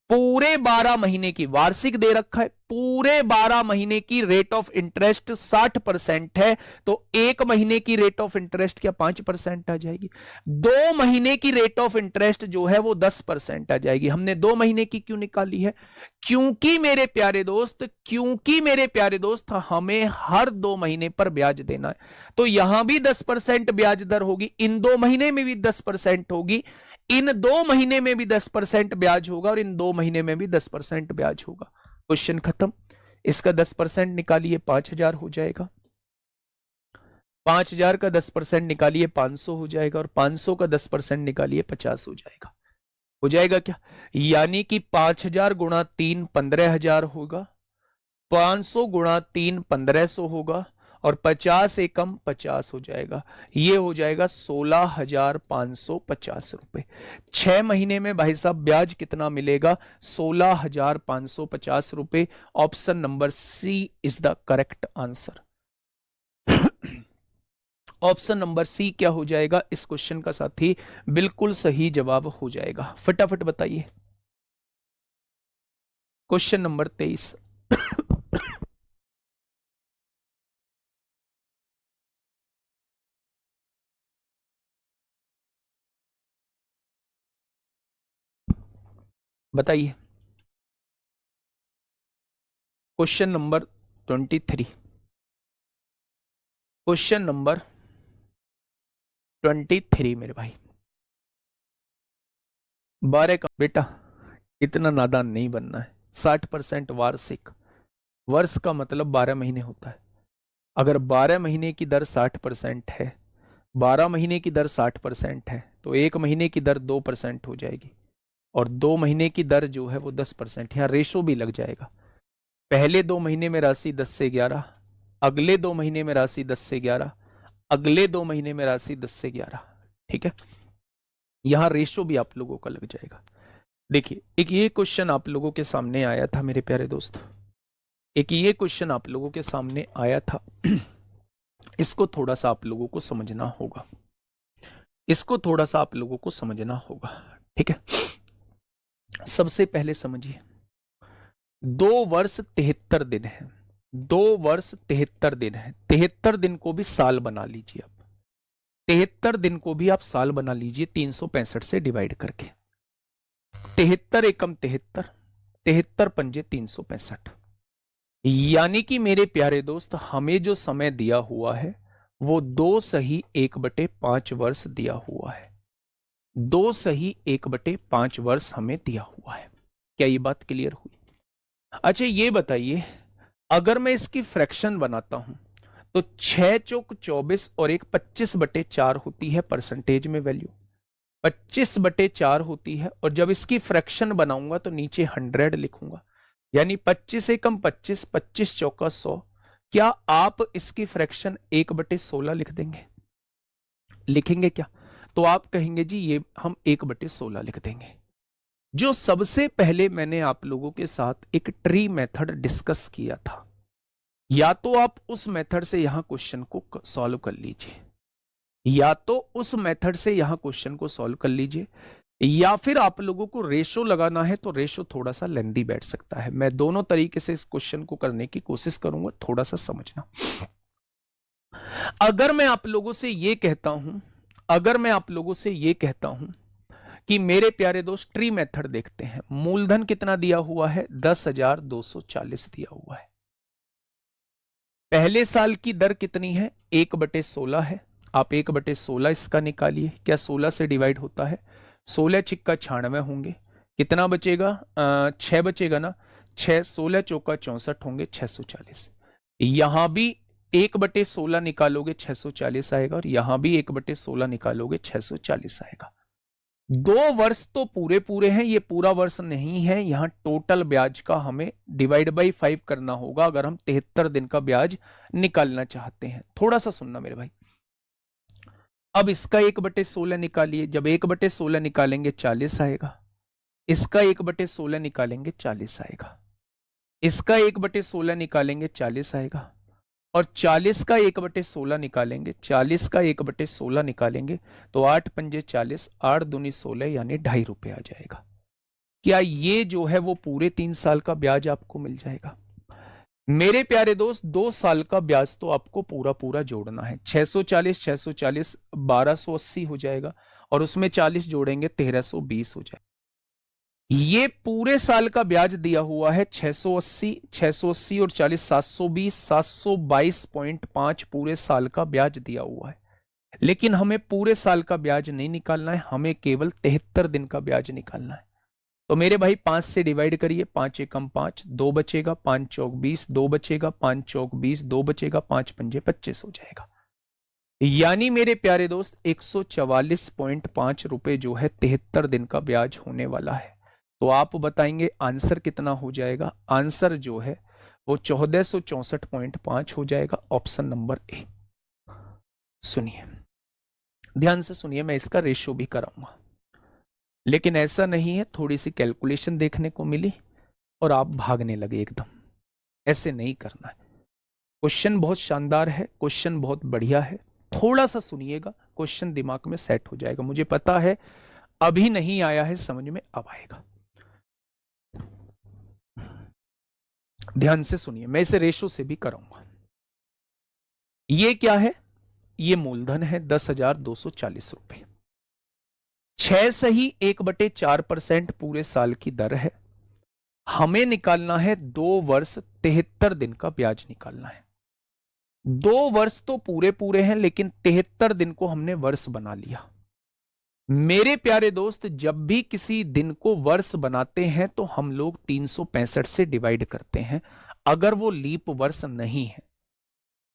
पूरे 12 महीने की वार्षिक दे रखा है, पूरे 12 महीने की रेट ऑफ इंटरेस्ट 60% है, तो एक महीने की रेट ऑफ इंटरेस्ट क्या 5% आ जाएगी। 2 महीने की रेट ऑफ इंटरेस्ट जो है वो 10% आ जाएगी। हमने 2 महीने की क्यों निकाली है? क्योंकि मेरे प्यारे दोस्त हमें हर 2 महीने पर ब्याज देना है, तो यहां भी 10% ब्याज दर होगी, इन 2 महीने में भी 10% होगी, इन 2 महीने में भी 10% ब्याज होगा, और इन 2 महीने में भी 10% ब्याज होगा। क्वेश्चन खत्म। इसका 10% निकालिए 5,000 हो जाएगा, 5,000 का 10% निकालिए 500 हो जाएगा, और 500 का 10% निकालिए 50 हो जाएगा। हो जाएगा क्या? यानी कि 5,000 गुणा 3 15,000 होगा, 500 गुणा 3 1500 होगा, और 50 एकम 50 हो जाएगा। ये हो जाएगा 16,550 रुपए। 6 महीने में भाई साहब ब्याज कितना मिलेगा? 16,550 रुपए। Option number C is the correct answer. Option number C क्या हो जाएगा इस क्वेश्चन का साथी? बिल्कुल सही जवाब हो जाएगा। फटाफट बताइए। Question number 23। बताइए। Question number 23। क्वेश्चन नंबर 23 मेरे भाई। 12 का बेटा इतना नादान नहीं बनना है। 60% वार्षिक, वर्ष का मतलब 12 महीने होता है। अगर 12 महीने की दर 60% है, 12 महीने की दर 60% है, तो एक महीने की दर 2% हो जाएगी, और 2 महीने की दर जो है वो 10%। यहां रेशो भी लग जाएगा। पहले 2 महीने में राशि 10 से 11, अगले 2 महीने में राशि 10 से 11, अगले 2 महीने में राशि 10 से 11। ठीक है, यहां रेशो भी आप लोगों का लग जाएगा। देखिए, एक ये क्वेश्चन आप लोगों के सामने आया था मेरे प्यारे दोस्त, एक ये क्वेश्चन आप लोगों के सामने आया था। इसको थोड़ा सा आप लोगों को समझना होगा, इसको थोड़ा सा आप लोगों को समझना होगा। ठीक है, सबसे पहले समझिए, 2 वर्ष 73 दिन है, 2 वर्ष 73 दिन है। 73 दिन को भी साल बना लीजिए आप, 73 दिन को भी आप साल बना लीजिए 365 से डिवाइड करके। 73 एकम 73, 73 पंजे 365। यानी कि मेरे प्यारे दोस्त हमें जो समय दिया हुआ है वो 2 सही 1/5 वर्ष दिया हुआ है। 2 सही 1/5 वर्ष हमें दिया हुआ है। क्या ये बात क्लियर हुई? अच्छा ये बताइए, अगर मैं इसकी फ्रैक्शन बनाता हूं तो 6 चौक 24 और एक 25/4 होती है परसेंटेज में वैल्यू, 25/4 होती है। और जब इसकी फ्रैक्शन बनाऊंगा तो नीचे 100 लिखूंगा, यानी 25 एकम 25, 25 चौका 100। क्या आप इसकी फ्रैक्शन 1/16 लिख देंगे? लिखेंगे क्या? तो आप कहेंगे जी ये हम 1/16 लिख देंगे। जो सबसे पहले मैंने आप लोगों के साथ एक ट्री मेथड डिस्कस किया था, या तो आप उस मेथड से यहां क्वेश्चन को सॉल्व कर लीजिए, या तो उस मेथड से यहां क्वेश्चन को सॉल्व कर लीजिए, या फिर आप लोगों को रेशो लगाना है तो रेशो थोड़ा सा लेंदी बैठ सकता है। मैं दोनों तरीके से इस क्वेश्चन को करने की कोशिश करूंगा, थोड़ा सा समझना। अगर मैं आप लोगों से यह कहता हूं, अगर मैं आप लोगों से यह कहता हूं कि मेरे प्यारे दोस्त ट्री मेथड देखते हैं, मूलधन कितना दिया हुआ है? 10,240 दिया हुआ है। पहले साल की दर कितनी है? 1/16 है। आप 1/16 इसका निकालिए। क्या 16 से डिवाइड होता है? 16 छिक्का 96 होंगे। कितना बचेगा? 6 बचेगा ना। 6 16 चौका 64 होंगे 640। यहां भी 1/16 निकालोगे 640 आएगा, और यहां भी 1/16 निकालोगे 640 आएगा। 2 वर्ष तो पूरे पूरे हैं, ये पूरा वर्ष नहीं है। यहां टोटल ब्याज का हमें डिवाइड बाई 5 करना होगा अगर हम 73 दिन का ब्याज निकालना चाहते हैं। थोड़ा सा सुनना मेरे भाई। अब इसका 1/16 निकालिए। जब 1/16 निकालेंगे 40 आएगा, इसका 1/16 निकालेंगे 40 आएगा, इसका 1/16 निकालेंगे 40 आएगा, और 40 का 1/16 निकालेंगे, 40 का 1/16 निकालेंगे तो 8 पंजे 40, 8 दूनी 16, यानी 2.5 रुपए आ जाएगा। क्या ये जो है वो पूरे 3 साल का ब्याज आपको मिल जाएगा? मेरे प्यारे दोस्त 2 साल का ब्याज तो आपको पूरा पूरा जोड़ना है। 640 640 1280 हो जाएगा और उसमें 40 जोड़ेंगे 1320 हो जाएगा। ये पूरे साल का ब्याज दिया हुआ है 680 और 40 720 722.5 पूरे साल का ब्याज दिया हुआ है। लेकिन हमें पूरे साल का ब्याज नहीं निकालना है, हमें केवल 73 दिन का ब्याज निकालना है। तो मेरे भाई 5 से डिवाइड करिए, 5 एकम 5, 2 बचेगा, 5 चौक 20, 2 बचेगा, 5 चौक 20, 2 बचेगा, 5 पंजे 25 हो जाएगा। यानी मेरे प्यारे दोस्त 144.5 रुपए जो है 73 दिन का ब्याज होने वाला है। तो आप बताएंगे आंसर कितना हो जाएगा? आंसर जो है वो 1464.5 हो जाएगा, ऑप्शन नंबर ए। सुनिए, ध्यान से सुनिए, मैं इसका रेशियो भी कराऊंगा, लेकिन ऐसा नहीं है थोड़ी सी कैलकुलेशन देखने को मिली और आप भागने लगे एकदम, ऐसे नहीं करना है। क्वेश्चन बहुत शानदार है, क्वेश्चन बहुत बढ़िया है, थोड़ा सा सुनिएगा, क्वेश्चन दिमाग में सेट हो जाएगा। मुझे पता है अभी नहीं आया है समझ में, अब आएगा। ध्यान से सुनिए, मैं इसे रेशो से भी कराऊंगा। ये क्या है? ये मूलधन है 10,240 रुपए। 6 सही 1/4% पूरे साल की दर है। हमें निकालना है 2 वर्ष 73 दिन का ब्याज निकालना है। 2 वर्ष तो पूरे पूरे हैं, लेकिन 73 दिन को हमने वर्ष बना लिया। मेरे प्यारे दोस्त, जब भी किसी दिन को वर्ष बनाते हैं तो हम लोग 365 से डिवाइड करते हैं, अगर वो लीप वर्ष नहीं है।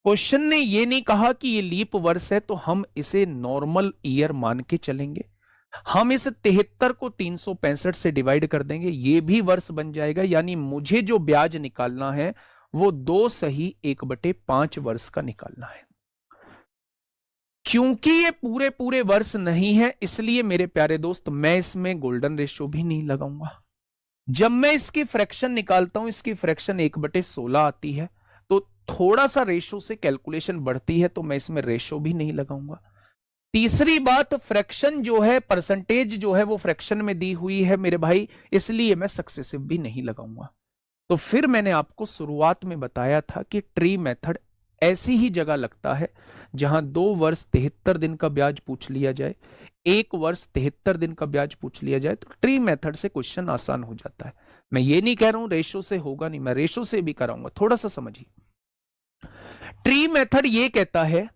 क्वेश्चन ने ये नहीं कहा कि ये लीप वर्ष है तो हम इसे नॉर्मल ईयर मान के चलेंगे। हम इस 73 को 365 से डिवाइड कर देंगे, ये भी वर्ष बन जाएगा। यानी मुझे जो ब्याज निकालना है वो 2 सही 1/5 वर्ष का निकालना है। क्योंकि ये पूरे पूरे वर्ष नहीं है, इसलिए मेरे प्यारे दोस्त मैं इसमें गोल्डन रेशियो भी नहीं लगाऊंगा। जब मैं इसकी फ्रैक्शन निकालता हूं, इसकी फ्रैक्शन 1/16 आती है, तो थोड़ा सा रेशियो से कैलकुलेशन बढ़ती है, तो मैं इसमें रेशियो भी नहीं लगाऊंगा। तीसरी बात, फ्रैक्शन जो है, परसेंटेज जो है वो फ्रैक्शन में दी हुई है मेरे भाई, इसलिए मैं सक्सेसिव भी नहीं लगाऊंगा। तो फिर मैंने आपको शुरुआत में बताया था कि ट्री मेथड ऐसी ही जगह लगता है जहां 2 वर्ष 73 दिन का ब्याज पूछ लिया जाए, 1 वर्ष 73 दिन का ब्याज पूछ लिया जाए, तो ट्री मेथड से क्वेश्चन आसान हो जाता है। मैं ये नहीं कह रहा हूं रेशो से होगा नहीं, मैं रेशो से भी कराऊंगा, थोड़ा सा समझिए। ट्री मेथड ये कहता है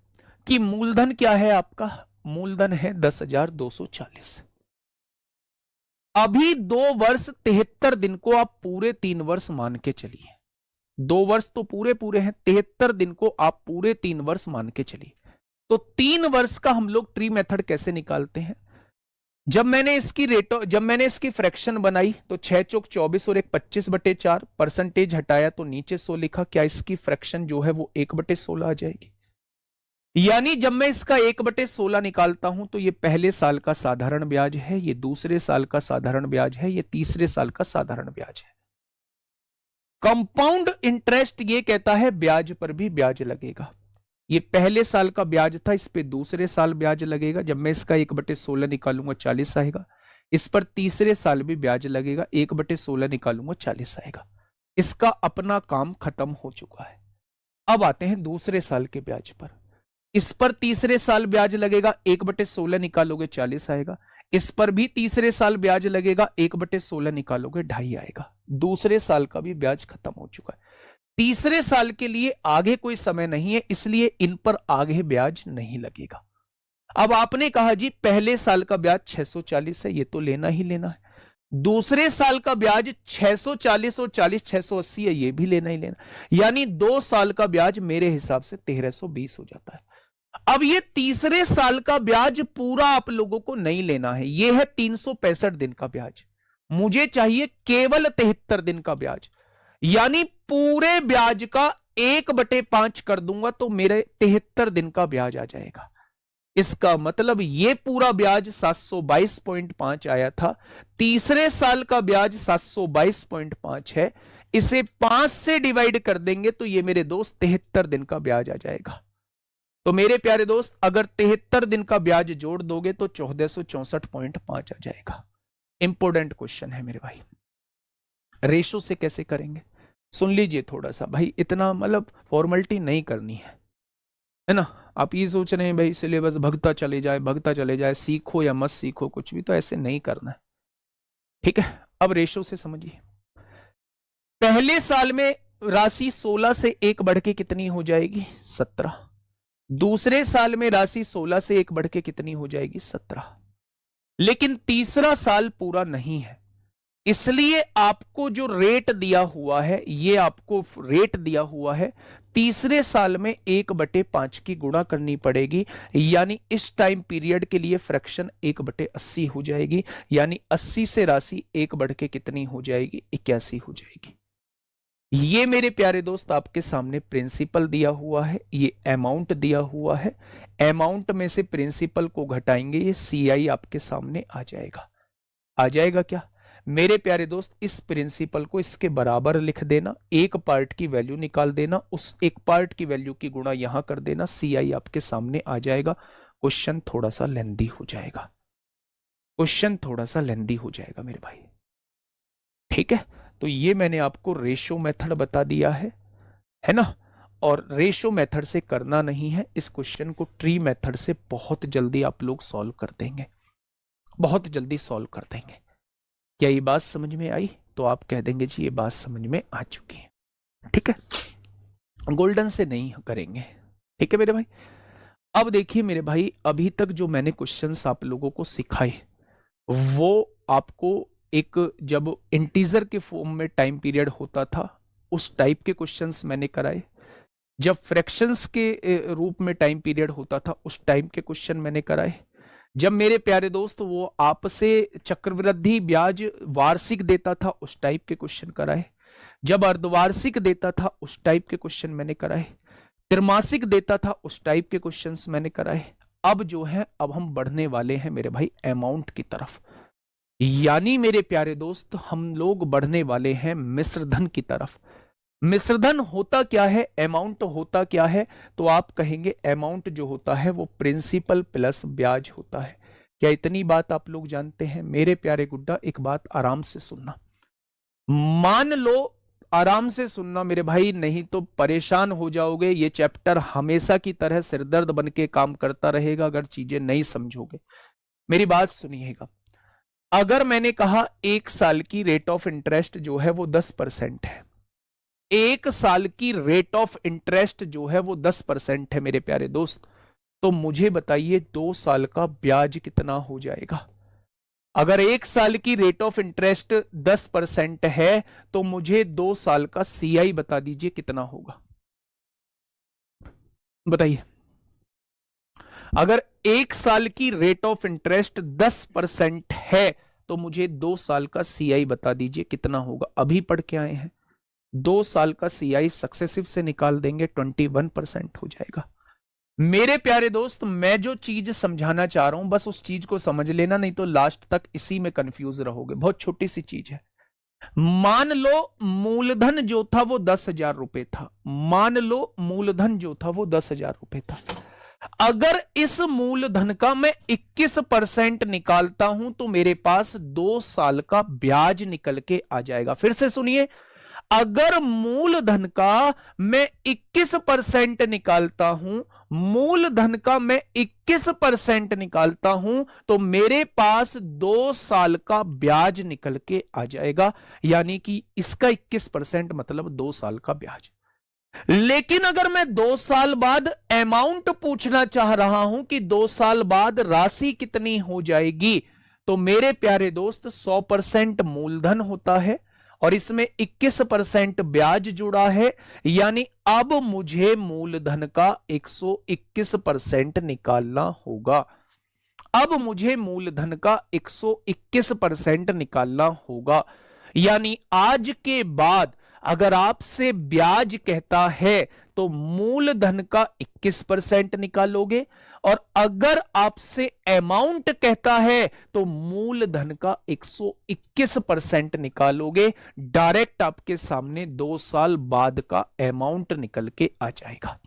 कि मूलधन क्या है आपका? मूलधन है 10,240। अभी 2 वर्ष 73 दिन को आप पूरे 3 वर्ष मान के चलिए। 2 वर्ष तो पूरे पूरे हैं, 73 दिन को आप पूरे 3 वर्ष मान के चलिए। तो 3 वर्ष का हम लोग ट्री मेथड कैसे निकालते हैं? जब मैंने इसकी फ्रैक्शन बनाई तो 6 चौक 24 और 1 25/4, परसेंटेज हटाया तो नीचे 100 लिखा। क्या इसकी फ्रैक्शन जो है वो 1/16 आ जाएगी? यानी जब मैं इसका 1/16 निकालता हूं तो ये पहले साल का साधारण ब्याज है, ये दूसरे साल का साधारण ब्याज है, ये तीसरे साल का साधारण ब्याज है। कंपाउंड इंटरेस्ट ये कहता है ब्याज पर भी ब्याज लगेगा। ये पहले साल का ब्याज था, इस पे दूसरे साल ब्याज लगेगा। जब मैं इसका 1/16 निकालूंगा 40 आएगा। इस पर तीसरे साल भी ब्याज लगेगा, 1/16 निकालूंगा 40 आएगा। इसका अपना काम खत्म हो चुका है। अब आते हैं दूसरे साल के ब्याज पर। इस पर तीसरे साल ब्याज लगेगा, 1/16 निकालोगे 40 आएगा। इस पर भी तीसरे साल ब्याज लगेगा, 1/16 निकालोगे 2.5 आएगा। दूसरे साल का भी ब्याज खत्म हो चुका है। तीसरे साल के लिए आगे कोई समय नहीं है, इसलिए इन पर आगे ब्याज नहीं लगेगा। अब आपने कहा जी पहले साल का ब्याज 640 है, ये तो लेना ही लेना है। दूसरे साल का ब्याज 640 और 40 680 है, ये भी लेना ही लेना। यानी 2 साल का ब्याज मेरे हिसाब से 1320 हो जाता है। अब ये तीसरे साल का ब्याज पूरा आप लोगों को नहीं लेना है, ये है 365 दिन का ब्याज। मुझे चाहिए केवल 73 दिन का ब्याज, यानी पूरे ब्याज का 1/5 कर दूंगा तो मेरे 73 दिन का ब्याज आ जाएगा। इसका मतलब ये पूरा ब्याज 722.5 आया था, तीसरे साल का ब्याज 722.5 है। इसे 5 से डिवाइड कर देंगे तो ये मेरे दोस्त 73 दिन का ब्याज आ जाएगा। तो मेरे प्यारे दोस्त, अगर 73 दिन का ब्याज जोड़ दोगे तो 1464.5 आ जाएगा। इंपॉर्टेंट क्वेश्चन है मेरे भाई। रेशो से कैसे करेंगे, सुन लीजिए थोड़ा सा भाई, इतना मतलब फॉर्मेलिटी नहीं करनी है ना। आप ये सोच रहे हैं भाई सिलेबस भगता चले जाए, सीखो या मत सीखो कुछ भी, तो ऐसे नहीं करना है, ठीक है। अब रेशो से समझिए, पहले साल में राशि 16 से 1 बढ़ के कितनी हो जाएगी, 17। दूसरे साल में राशि 16 से 1 बढ़ के कितनी हो जाएगी, 17। लेकिन तीसरा साल पूरा नहीं है, इसलिए आपको जो रेट दिया हुआ है, ये आपको रेट दिया हुआ है, तीसरे साल में 1/5 की गुणा करनी पड़ेगी, यानी इस टाइम पीरियड के लिए फ्रैक्शन 1/80 हो जाएगी, यानी 80 से राशि 1 बढ़ के कितनी हो जाएगी, 81 हो जाएगी। ये मेरे प्यारे दोस्त आपके सामने प्रिंसिपल दिया हुआ है, ये अमाउंट दिया हुआ है, अमाउंट में से प्रिंसिपल को घटाएंगे, ये सीआई आपके सामने आ जाएगा क्या मेरे प्यारे दोस्त। इस प्रिंसिपल को इसके बराबर लिख देना, एक पार्ट की वैल्यू निकाल देना, उस एक पार्ट की वैल्यू की गुणा यहां कर देना, सीआई आपके सामने आ जाएगा। क्वेश्चन थोड़ा सा लेंदी हो जाएगा, मेरे भाई, ठीक है। तो ये मैंने आपको रेशो मेथड बता दिया है ना। और रेशो मेथड से करना नहीं है, इस क्वेश्चन को ट्री मेथड से बहुत जल्दी आप लोग सॉल्व कर देंगे, क्या ये बात समझ में आई? तो आप कह देंगे जी ये बात समझ में आ चुकी है, ठीक है। गोल्डन से नहीं करेंगे, ठीक है मेरे भाई। अब देखिए मेरे भाई, अभी तक जो मैंने क्वेश्चंस आप लोगों को सिखाए, वो आपको एक जब इंटीजर के फॉर्म में टाइम पीरियड होता था उस टाइप के क्वेश्चंस मैंने कराए, जब फ्रैक्शंस के रूप में टाइम पीरियड होता था उस टाइप के क्वेश्चन मैंने कराए, जब मेरे प्यारे दोस्त वो आपसे चक्रवृद्धि ब्याज वार्षिक देता था उस टाइप के क्वेश्चन कराए, जब अर्धवार्षिक देता था उस टाइप के क्वेश्चन मैंने कराए, त्रैमासिक देता था उस टाइप के क्वेश्चंस मैंने कराए। अब जो है, अब हम बढ़ने वाले हैं मेरे भाई अमाउंट की तरफ, यानी मेरे प्यारे दोस्त हम लोग बढ़ने वाले हैं मिश्रधन की तरफ। मिश्रधन होता क्या है, अमाउंट होता क्या है, तो आप कहेंगे अमाउंट जो होता है वो प्रिंसिपल प्लस ब्याज होता है। क्या इतनी बात आप लोग जानते हैं? मेरे प्यारे गुड्डा एक बात आराम से सुनना, मान लो, आराम से सुनना मेरे भाई, नहीं तो परेशान हो जाओगे। ये चैप्टर हमेशा की तरह सिरदर्द बन के काम करता रहेगा अगर चीजें नहीं समझोगे। मेरी बात सुनिएगा, अगर मैंने कहा 1 साल की रेट ऑफ इंटरेस्ट जो है वो 10% है, 1 साल की रेट ऑफ इंटरेस्ट जो है वो 10% है मेरे प्यारे दोस्त, तो मुझे बताइए 2 साल का ब्याज कितना हो जाएगा? अगर 1 साल की रेट ऑफ इंटरेस्ट 10% है तो मुझे 2 साल का सीआई बता दीजिए कितना होगा, बताइए। अगर 1 साल की रेट ऑफ इंटरेस्ट 10% है तो मुझे 2 साल का सीआई बता दीजिए कितना होगा। अभी पढ़ के आए हैं, 2 साल का सीआई सक्सेसिव से निकाल देंगे 21% हो जाएगा। मेरे प्यारे दोस्त, मैं जो चीज समझाना चाह रहा हूं बस उस चीज को समझ लेना, नहीं तो लास्ट तक इसी में कंफ्यूज रहोगे। बहुत छोटी सी चीज है। मान लो मूलधन जो था वो 10,000 रुपए था, मान लो मूलधन जो था वो 10,000 रुपए था। अगर इस मूलधन का मैं 21% निकालता हूं तो मेरे पास 2 साल का ब्याज निकल के आ जाएगा। फिर से सुनिए, अगर मूलधन का मैं 21% निकालता हूं, मूलधन का मैं 21% निकालता हूं तो मेरे पास 2 साल का ब्याज निकल के आ जाएगा, यानी कि इसका 21% मतलब 2 साल का ब्याज। लेकिन अगर मैं 2 साल बाद अमाउंट पूछना चाह रहा हूं कि 2 साल बाद राशि कितनी हो जाएगी, तो मेरे प्यारे दोस्त 100% मूलधन होता है और इसमें 21% ब्याज जुड़ा है, यानी अब मुझे मूलधन का 121% निकालना होगा। अब मुझे मूलधन का 121% निकालना होगा, यानी आज के बाद अगर आपसे ब्याज कहता है तो मूलधन का 21% निकालोगे, और अगर आपसे अमाउंट कहता है तो मूलधन का 121% निकालोगे। डायरेक्ट आपके सामने 2 साल बाद का अमाउंट निकल के आ जाएगा।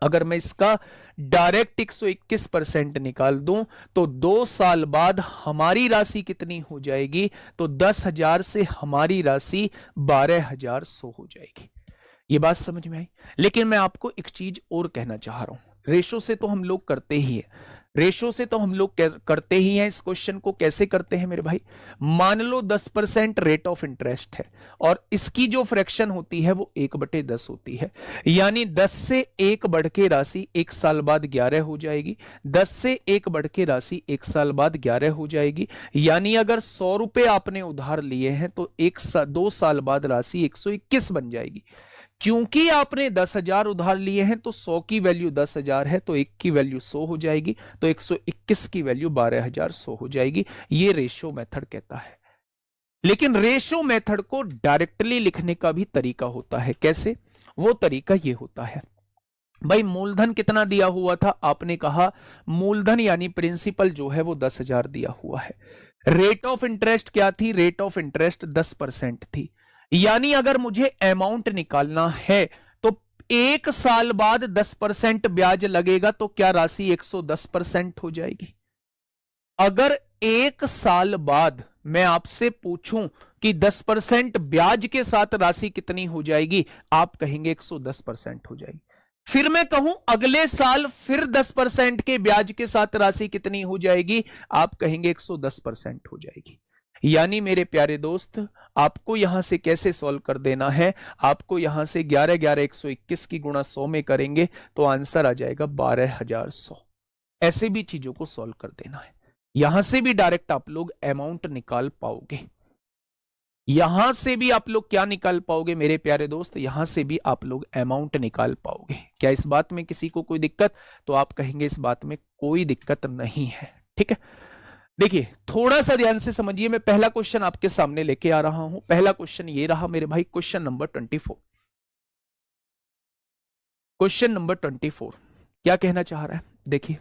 अगर मैं इसका डायरेक्ट 121% निकाल दूं तो 2 साल बाद हमारी राशि कितनी हो जाएगी? तो 10,000 से हमारी राशि 12,100 हो जाएगी। ये बात समझ में आई? लेकिन मैं आपको एक चीज और कहना चाह रहा हूं। रेशो से तो हम लोग करते ही है, रेशो से तो हम लोग करते ही हैं। इस क्वेश्चन को कैसे करते हैं मेरे भाई? मान लो 10% रेट ऑफ इंटरेस्ट है और इसकी जो फ्रैक्शन होती है वो 1/10 होती है, यानी 10 से 1 बढ़ के राशि 1 साल बाद 11 हो जाएगी। 10 से 1 बढ़ के राशि 1 साल बाद 11 हो जाएगी, यानी अगर 100 रुपए आपने उधार लिए हैं तो 2 साल बाद राशि 121 बन जाएगी। क्योंकि आपने 10,000 उधार लिए हैं तो 100 की वैल्यू 10,000 है तो 1 की वैल्यू 100 हो जाएगी, तो 121 की वैल्यू 12,100 हो जाएगी। ये रेशो मेथड कहता है। लेकिन रेशो मेथड को डायरेक्टली लिखने का भी तरीका होता है। कैसे? वो तरीका ये होता है, भाई मूलधन कितना दिया हुआ था? आपने कहा मूलधन यानी प्रिंसिपल जो है वो 10,000 दिया हुआ है। रेट ऑफ इंटरेस्ट क्या थी? रेट ऑफ इंटरेस्ट 10% थी, यानी अगर मुझे अमाउंट निकालना है तो 1 साल बाद 10% ब्याज लगेगा तो क्या राशि 110% हो जाएगी? अगर 1 साल बाद मैं आपसे पूछूं कि 10% ब्याज के साथ राशि कितनी हो जाएगी, आप कहेंगे 110% हो जाएगी। फिर मैं कहूं अगले साल फिर 10% के ब्याज के साथ राशि कितनी हो जाएगी, आप कहेंगे 110% हो जाएगी। यानी मेरे प्यारे दोस्त, आपको यहां से कैसे सॉल्व कर देना है? आपको यहां से 11 11 121 की गुणा 100 में करेंगे तो आंसर आ जाएगा 12,100। ऐसे भी चीजों को सॉल्व कर देना है। यहां से भी डायरेक्ट आप लोग अमाउंट निकाल पाओगे। यहां से भी आप लोग क्या निकाल पाओगे मेरे प्यारे दोस्त? यहां से भी आप लोग अमाउंट निकाल पाओगे। क्या इस बात में किसी को कोई दिक्कत? तो आप कहेंगे इस बात में कोई दिक्कत नहीं है। ठीक है, देखिए थोड़ा सा ध्यान से समझिए। मैं पहला क्वेश्चन आपके सामने लेके आ रहा हूं। पहला क्वेश्चन ये रहा मेरे भाई, क्वेश्चन नंबर 24। क्वेश्चन नंबर 24 क्या कहना चाह रहा है? देखिए,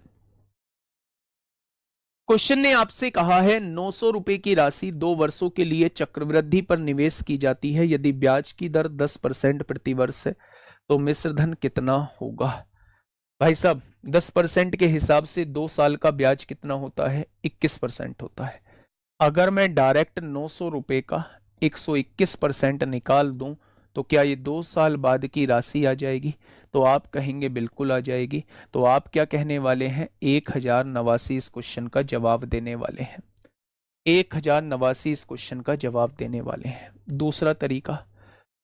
क्वेश्चन ने आपसे कहा है 900 रुपए की राशि 2 वर्षों के लिए चक्रवृद्धि पर निवेश की जाती है। यदि ब्याज की दर 10% प्रति वर्ष है तो मिश्र धन कितना होगा? भाई साहब 10% के हिसाब से 2 साल का ब्याज कितना होता है? 21% होता है। अगर मैं डायरेक्ट 900 रुपए का 121% निकाल दूं तो क्या ये 2 साल बाद की राशि आ जाएगी? तो आप कहेंगे बिल्कुल आ जाएगी। तो आप क्या कहने वाले हैं? 1089 इस क्वेश्चन का जवाब देने वाले हैं। 1089 इस क्वेश्चन का जवाब देने वाले हैं। दूसरा तरीका,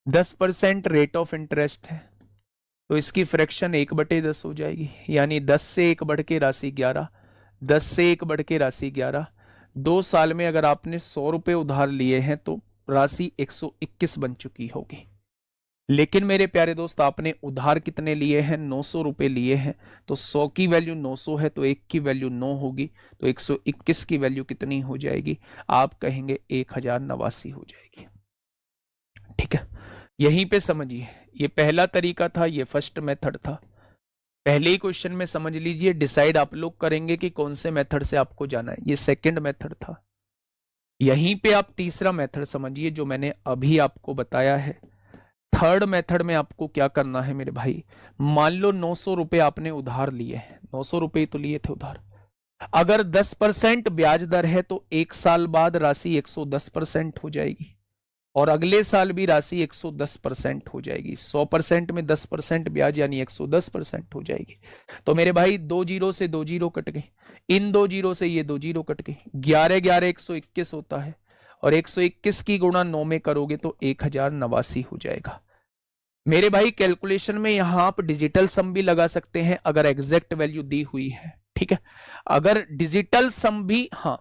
10% रेट ऑफ इंटरेस्ट है तो इसकी फ्रैक्शन 1/10 हो जाएगी, यानी 10 से 1 बढ़ के राशि 11, 10 से 1 बढ़ के राशि 11। 2 साल में अगर आपने 100 रुपए उधार लिए हैं तो राशि 121 बन चुकी होगी। लेकिन मेरे प्यारे दोस्त आपने उधार कितने लिए हैं? 900 रुपए लिए हैं, तो 100 की वैल्यू 900 है तो 1 की वैल्यू 9 होगी, तो 121 की वैल्यू कितनी हो जाएगी? आप कहेंगे 1089 हो जाएगी। ठीक है, यहीं पे समझिए, ये पहला तरीका था, ये फर्स्ट मेथड था। पहले ही क्वेश्चन में समझ लीजिए, डिसाइड आप लोग करेंगे कि कौन से मेथड से आपको जाना है। ये सेकंड मेथड था। यहीं पे आप तीसरा मेथड समझिए जो मैंने अभी आपको बताया है। थर्ड मेथड में आपको क्या करना है मेरे भाई? मान लो 900 रुपए आपने उधार लिए हैं, 900 रुपए तो लिए थे उधार। अगर 10% ब्याज दर है तो 1 साल बाद राशि 110% हो जाएगी और अगले साल भी राशि 110% हो जाएगी। 100% में 10% ब्याज यानी 110% हो जाएगी। तो मेरे भाई 2 जीरो से 2 जीरो कट गए, इन 2 जीरो से ये 2 जीरो कट गए। 11 11 121 होता है और 121 की गुणा 9 में करोगे तो 1089 हो जाएगा। मेरे भाई कैलकुलेशन में यहां आप डिजिटल सम भी लगा सकते हैं अगर एग्जैक्ट वैल्यू दी हुई है। ठीक है, अगर डिजिटल सम भी हाँ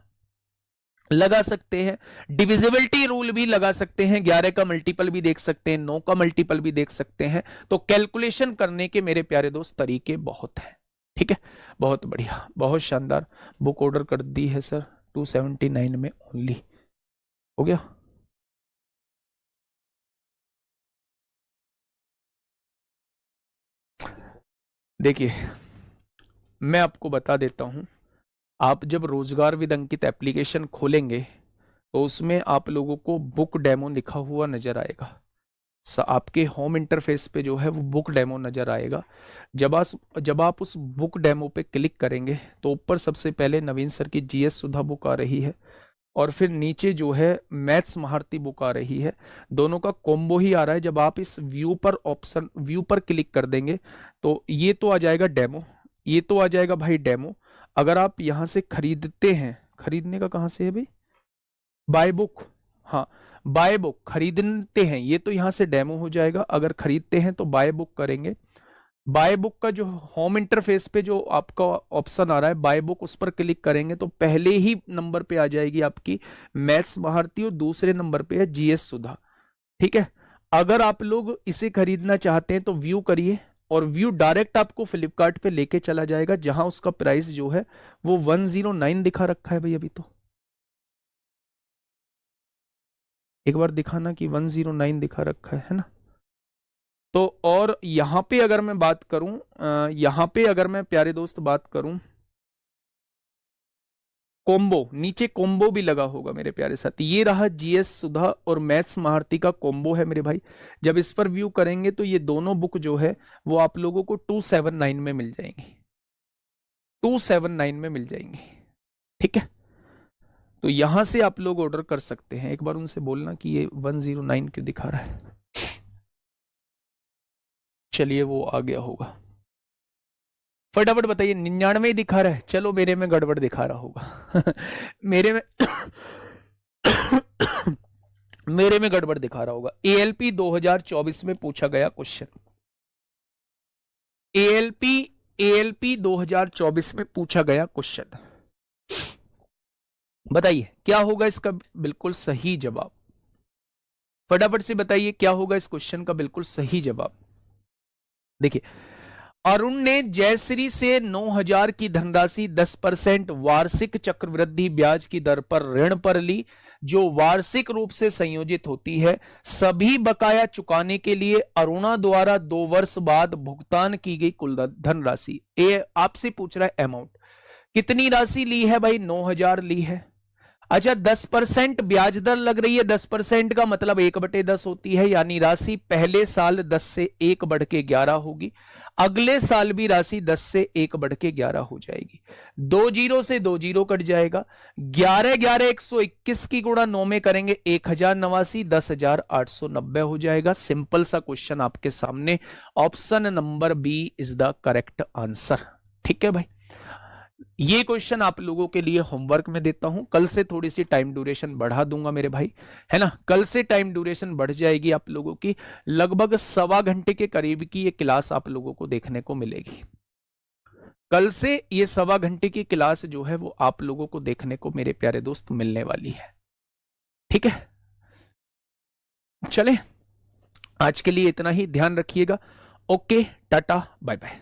लगा सकते हैं, डिविजिबिलिटी रूल भी लगा सकते हैं, 11 का मल्टीपल भी देख सकते हैं, 9 का मल्टीपल भी देख सकते हैं। तो कैलकुलेशन करने के मेरे प्यारे दोस्त तरीके बहुत हैं। ठीक है, बहुत बढ़िया, बहुत शानदार। बुक ऑर्डर कर दी है सर 279 में ओनली, हो गया। देखिए मैं आपको बता देता हूं, आप जब रोजगार विद अंकित एप्लीकेशन खोलेंगे तो उसमें आप लोगों को बुक डेमो लिखा हुआ नजर आएगा। आपके होम इंटरफेस पे जो है वो बुक डेमो नजर आएगा। जब आप उस बुक डेमो पे क्लिक करेंगे तो ऊपर सबसे पहले नवीन सर की जीएस सुधा बुक आ रही है और फिर नीचे जो है मैथ्स महारती बुक आ रही है। दोनों का कॉम्बो ही आ रहा है। जब आप इस व्यू पर क्लिक कर देंगे तो ये तो आ जाएगा डेमो, ये तो आ जाएगा भाई डेमो। अगर आप यहां से खरीदते हैं, खरीदने का कहां से है भाई, बाय बुक, हाँ बाय बुक खरीदते हैं, ये तो यहां से डेमो हो जाएगा। अगर खरीदते हैं तो बाय बुक करेंगे। बाय बुक का जो होम इंटरफेस पे जो आपका ऑप्शन आ रहा है बाय बुक, उस पर क्लिक करेंगे तो पहले ही नंबर पे आ जाएगी आपकी मैथ्स महारती और दूसरे नंबर पे है जीएस सुधा। ठीक है, अगर आप लोग इसे खरीदना चाहते हैं तो व्यू करिए और व्यू डायरेक्ट आपको फ्लिपकार्ट पे लेके चला जाएगा, जहां उसका प्राइस जो है वो 109 दिखा रखा है भाई। अभी तो एक बार दिखाना कि 109 दिखा रखा है ना। तो और यहां पे अगर मैं बात करूं, यहां पे अगर मैं प्यारे दोस्त बात करूं, कॉम्बो, नीचे कॉम्बो भी लगा होगा मेरे प्यारे साथी, ये रहा जीएस सुधा और मैथ्स महारती का कॉम्बो है मेरे भाई। जब इस पर व्यू करेंगे तो ये दोनों बुक जो है वो आप लोगों को 279 में मिल जाएंगी, 279 में मिल जाएंगी। ठीक है, तो यहां से आप लोग ऑर्डर कर सकते हैं। एक बार उनसे बोलना कि ये 109 क्यों दिखा रहा है। चलिए वो आ गया होगा, फटाफट बताइए। 99 दिखा रहा है, चलो मेरे में गड़बड़ दिखा रहा होगा मेरे में मेरे में गड़बड़ दिखा रहा होगा। एएलपी 2024 में पूछा गया क्वेश्चन, एएलपी एएलपी 2024 में पूछा गया क्वेश्चन, बताइए क्या होगा इसका बिल्कुल सही जवाब। फटाफट से बताइए क्या होगा इस क्वेश्चन का बिल्कुल सही जवाब। देखिए, अरुण ने जयश्री से 9,000 की धनराशि 10% वार्षिक चक्रवृद्धि ब्याज की दर पर ऋण पर ली, जो वार्षिक रूप से संयोजित होती है। सभी बकाया चुकाने के लिए अरुणा द्वारा 2 वर्ष बाद भुगतान की गई कुल धनराशि। ये आपसे पूछ रहा है अमाउंट, कितनी राशि ली है भाई, 9,000 ली है। अच्छा, 10% ब्याज दर लग रही है, 10% का मतलब 1/10 होती है, यानी राशि पहले साल 10 से 1 बढ़ के 11 होगी, अगले साल भी राशि 10 से 1 बढ़ के 11 हो जाएगी। 2 जीरो से 2 जीरो कट जाएगा। 11 11 121 की गुणा 9 में करेंगे 1089, 10,890 हो जाएगा। सिंपल सा क्वेश्चन आपके सामने, option number B is the correct answer. ठीक है भाई, ये क्वेश्चन आप लोगों के लिए होमवर्क में देता हूं, कल से थोड़ी सी टाइम ड्यूरेशन बढ़ा दूंगा मेरे भाई, है ना। कल से टाइम ड्यूरेशन बढ़ जाएगी आप लोगों की, लगभग 1.25 घंटे के करीब की ये क्लास आप लोगों को देखने को मिलेगी। कल से ये 1.25 घंटे की क्लास जो है वो आप लोगों को देखने को मेरे प्यारे दोस्त मिलने वाली है। ठीक है, चले आज के लिए इतना ही, ध्यान रखिएगा। Okay, tata bye bye.